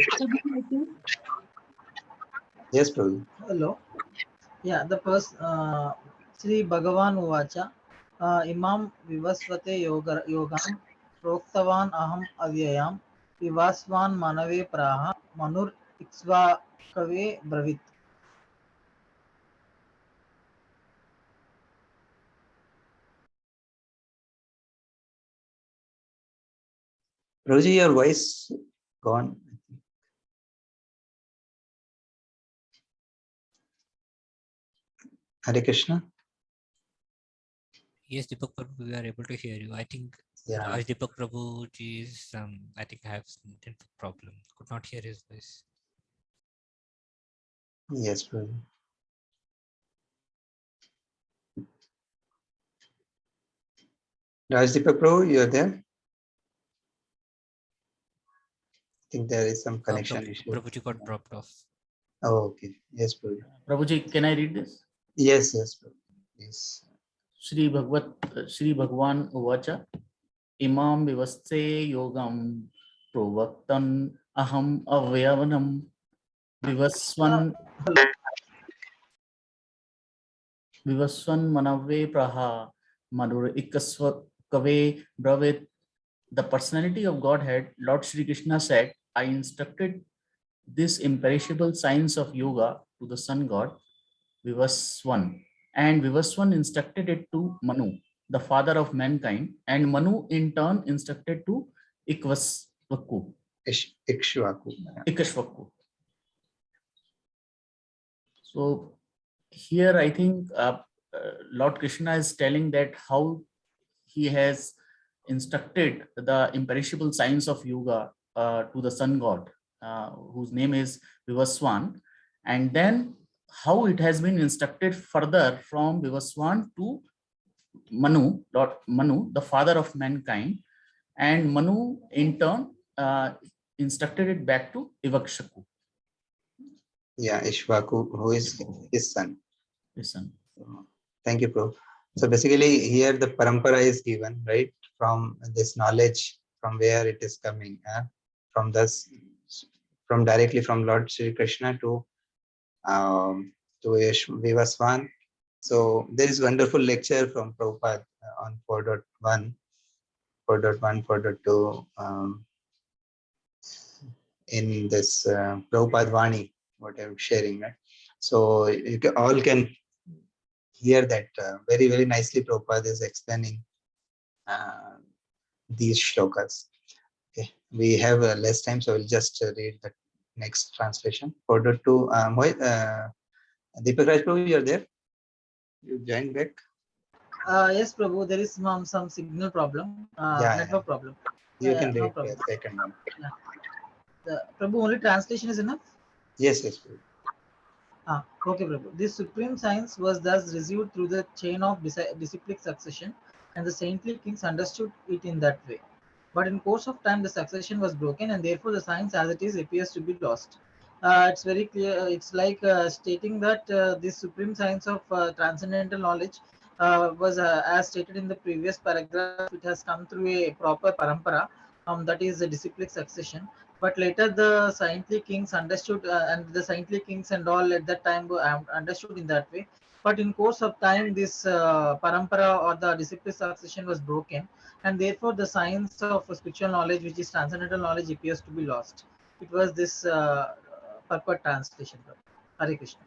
Yes, Prabhu. Hello. Yeah, the first Sri Bhagavan Uvacha Imam Vivasvate Yogam Proktavan Aham Avyayam Vivasvan Manave Praha Manur Iksva Kave Bravit. Prabhuji, your voice gone. Hare Krishna. Yes, Deepak Prabhu, we are able to hear you. I think Yeah. Raj Deepak Prabhu is, I think, have some network problem. Could not hear his voice. Yes, Prabhu. Raj Deepak Prabhu, you are there? I think there is some connection issue. Prabhuji got dropped off. Oh, okay. Yes, Prabhu. Prabhuji, can I read this? Yes, yes, Prabhu. Yes. Shri Bhagwan Uvacha Imam Vivaste Yogam Provaktan Aham Avyavanam Vivaswan. Vivaswan Manave Praha Madhur Ikaswa Kave Bravit. The personality of Godhead, Lord Shri Krishna said, I instructed this imperishable science of yoga to the sun god Vivaswan, and Vivaswan instructed it to Manu, the father of mankind, and Manu in turn instructed to Ikshvaku. Ikshvaku. So here I think Lord Krishna is telling that how he has instructed the imperishable science of yoga to the sun god, whose name is Vivaswan, and then how it has been instructed further from Vivaswan to Manu, Lord Manu, the father of mankind, and Manu in turn instructed it back to Ivakshaku. Yeah, Ishvaku, who is his son. His son. Thank you, Prabhu. So basically here the parampara is given, right? From this knowledge, from where it is coming, from directly from Lord Shri Krishna to Vivaswan. So there is wonderful lecture from Prabhupada on 4.1, 4.1, 4.2 in this Prabhupada Vani, what I'm sharing, right? So you all can hear that very, very nicely Prabhupada is explaining these shlokas. Okay, we have less time, so we'll just read the next translation. 4.2, Deepak Raj Prabhu, you're there? You joined back? Yes, Prabhu, there is some signal problem, network problem. You can no read problem. the second one. Prabhu, only translation is enough? Yes, Prabhu. Okay, Prabhu. This supreme science was thus received through the chain of disciplic succession, and the saintly kings understood it in that way. But in course of time, the succession was broken, and therefore the science as it is appears to be lost. It's very clear. It's like stating that this supreme science of transcendental knowledge was, as stated in the previous paragraph, it has come through a proper parampara, that is a disciplic succession. But later the saintly kings understood, and the saintly kings and all at that time were understood in that way. But in course of time, this parampara or the disciplic succession was broken, and therefore the science of spiritual knowledge, which is transcendental knowledge, appears to be lost. It was this purport translation. Hare Krishna.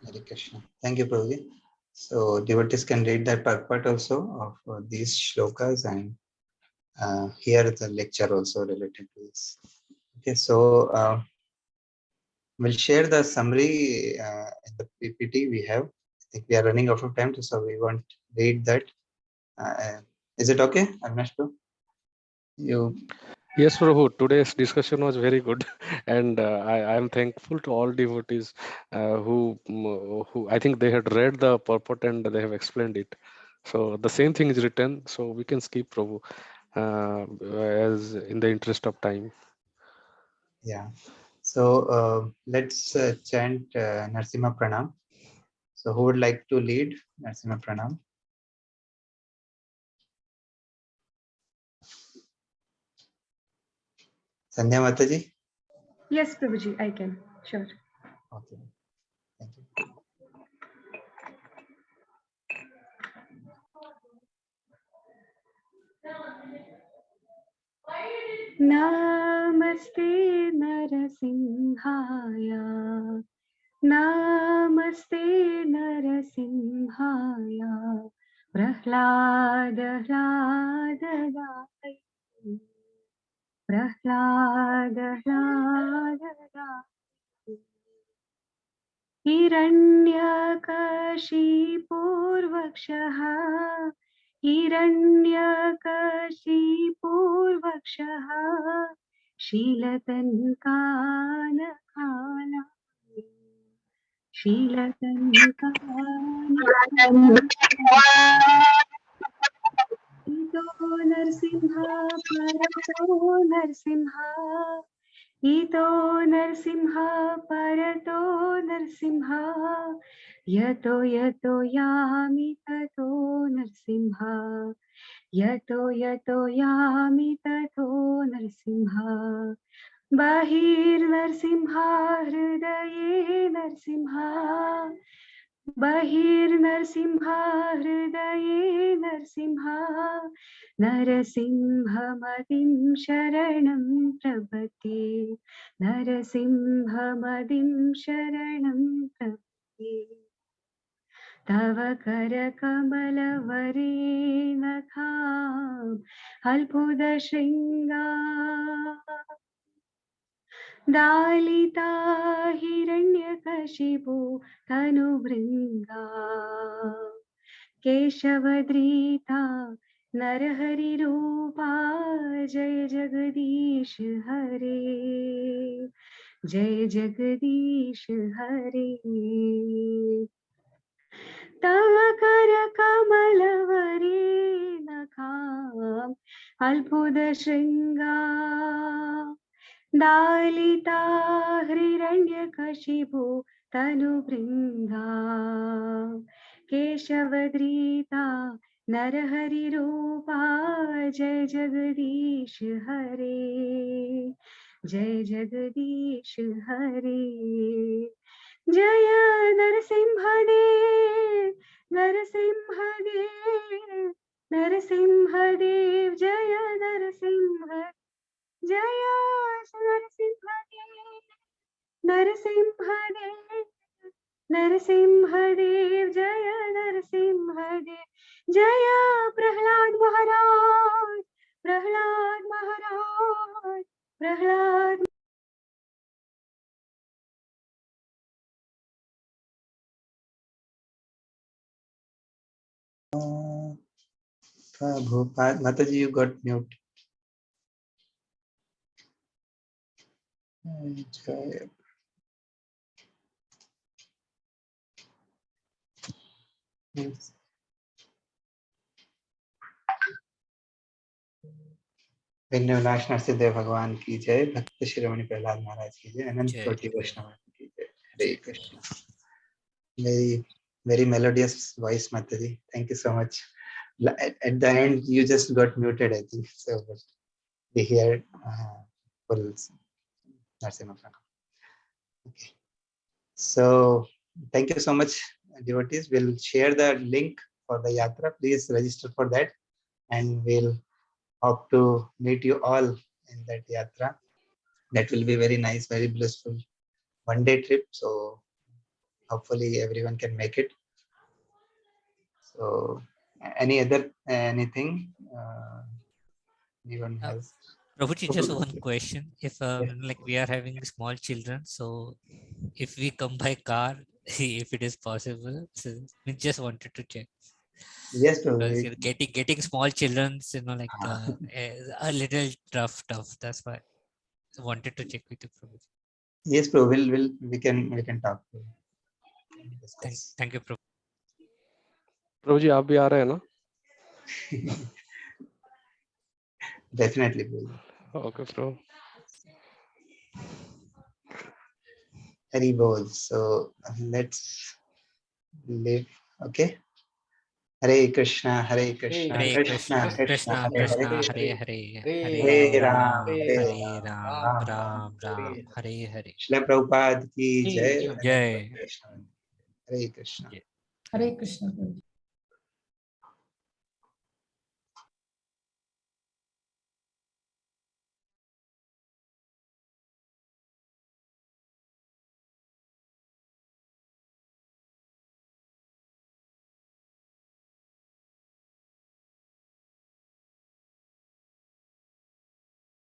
Hare Krishna. Thank you, Prabhuji. So devotees can read that purport also of these shlokas and hear the lecture also related to this. Okay, so we'll share the summary in the PPT we have. I think we are running out of time, so we won't read that. Is it okay, Avinash? Yes, Prabhu, today's discussion was very good, and I am thankful to all devotees who I think they had read the purport and they have explained it. So the same thing is written, so we can skip, Prabhu, as in the interest of time. Yeah. So let's chant Narsimha Pranam. So who would like to lead Narsimha Pranam? Sandhya Mataji? Yes, Prabhuji, I can. Sure. Okay. Thank you. Namaste Narasimhaya. Namaste Narasimhaya. Prahlada Hladadai. Prahlada Hladadai. Hiranyakashipurvakshah. Hiranyakashipurvakshah. Shilatankanakhala. Shilatankanakhala. Ito Narsimha Parato Narsimha. Ito Narsimha Parato Narsimha. Yato Yato Yami Tato Narsimha. Yato Yato Yami Tato Narsimha. Bahir Narsimha Hridaye Narsimha. बहिर्नरसिंहा हृदये नरसिंहा नरसिंहमदिं शरणं प्रपद्ये नरसिंहमदिं शरणं प्रपद्ये तव करकमलवरे नखाम् अल्पुदशृङ्गा दालिता हिरण्यकशिपु तनुभृङ्गा केशवद्रीता नरहरिरूपा जय जगदीश हरे जय जगदीश हरे तव करकमलवरे नखाम् अल्पुदशृङ्गा दालिता हिरण्यकशिपु तनुभृङ्गा केशवद्रीता नरहरिरूपा जय जगदीश हरे जय जगदीश हरे जय नरसिंहदेव नरसिंहदेव नरसिंहदेव जय नरसिंह जय नरसिंहदेव नरसिंहदेव नरसिंहदेव जय नरसिंहदेव जय प्रहलाद महाराज प्रहलाद महाराज Prahlad Bhopal, Mataji, you got mute. Jai. Yes. विघ्नविनाश Narasimha भगवान की जय, भक्त शिरोमणि प्रहलाद महाराज की जय, अनंत जय। कोटि वैष्णव की जय। हरे Krishna. Very melodious voice, Mataji. Thank you so much. At the end, you just got muted, I think. So we hear full Narasimha Pranam. Okay. So thank you so much, devotees. We'll share the link for the yatra. Please register for that, and we'll hope to meet you all in that yatra. That will be very nice, very blissful one-day trip. So hopefully everyone can make it. So anything anyone has? Prabhuji, just one question. If like we are having small children, so if we come by car, if it is possible, so we just wanted to check. Yes, Prabhu. Because getting small children, like a little tough. That's why I wanted to check with you, Prabhuji. Yes, Prabhu. We can talk. Thank you, Prabhu. प्रभु जी आप भी आ रहे हैं ना? Definitely, Prabhu. Okay, Prabhu. Hari bol. So let's live. Okay. Hare Krishna, Hare Krishna, Hare Krishna Krishna, Krishna, Krishna Hare Krishna, Hare, Hare Hare, Hare Hare Ram, Ram, Hare Hare Ram, Ram, Ram Ram Ram, Ram, Hare Hare. Shri Prabhupada ki jai. Jai. Hare Krishna. Hare Krishna.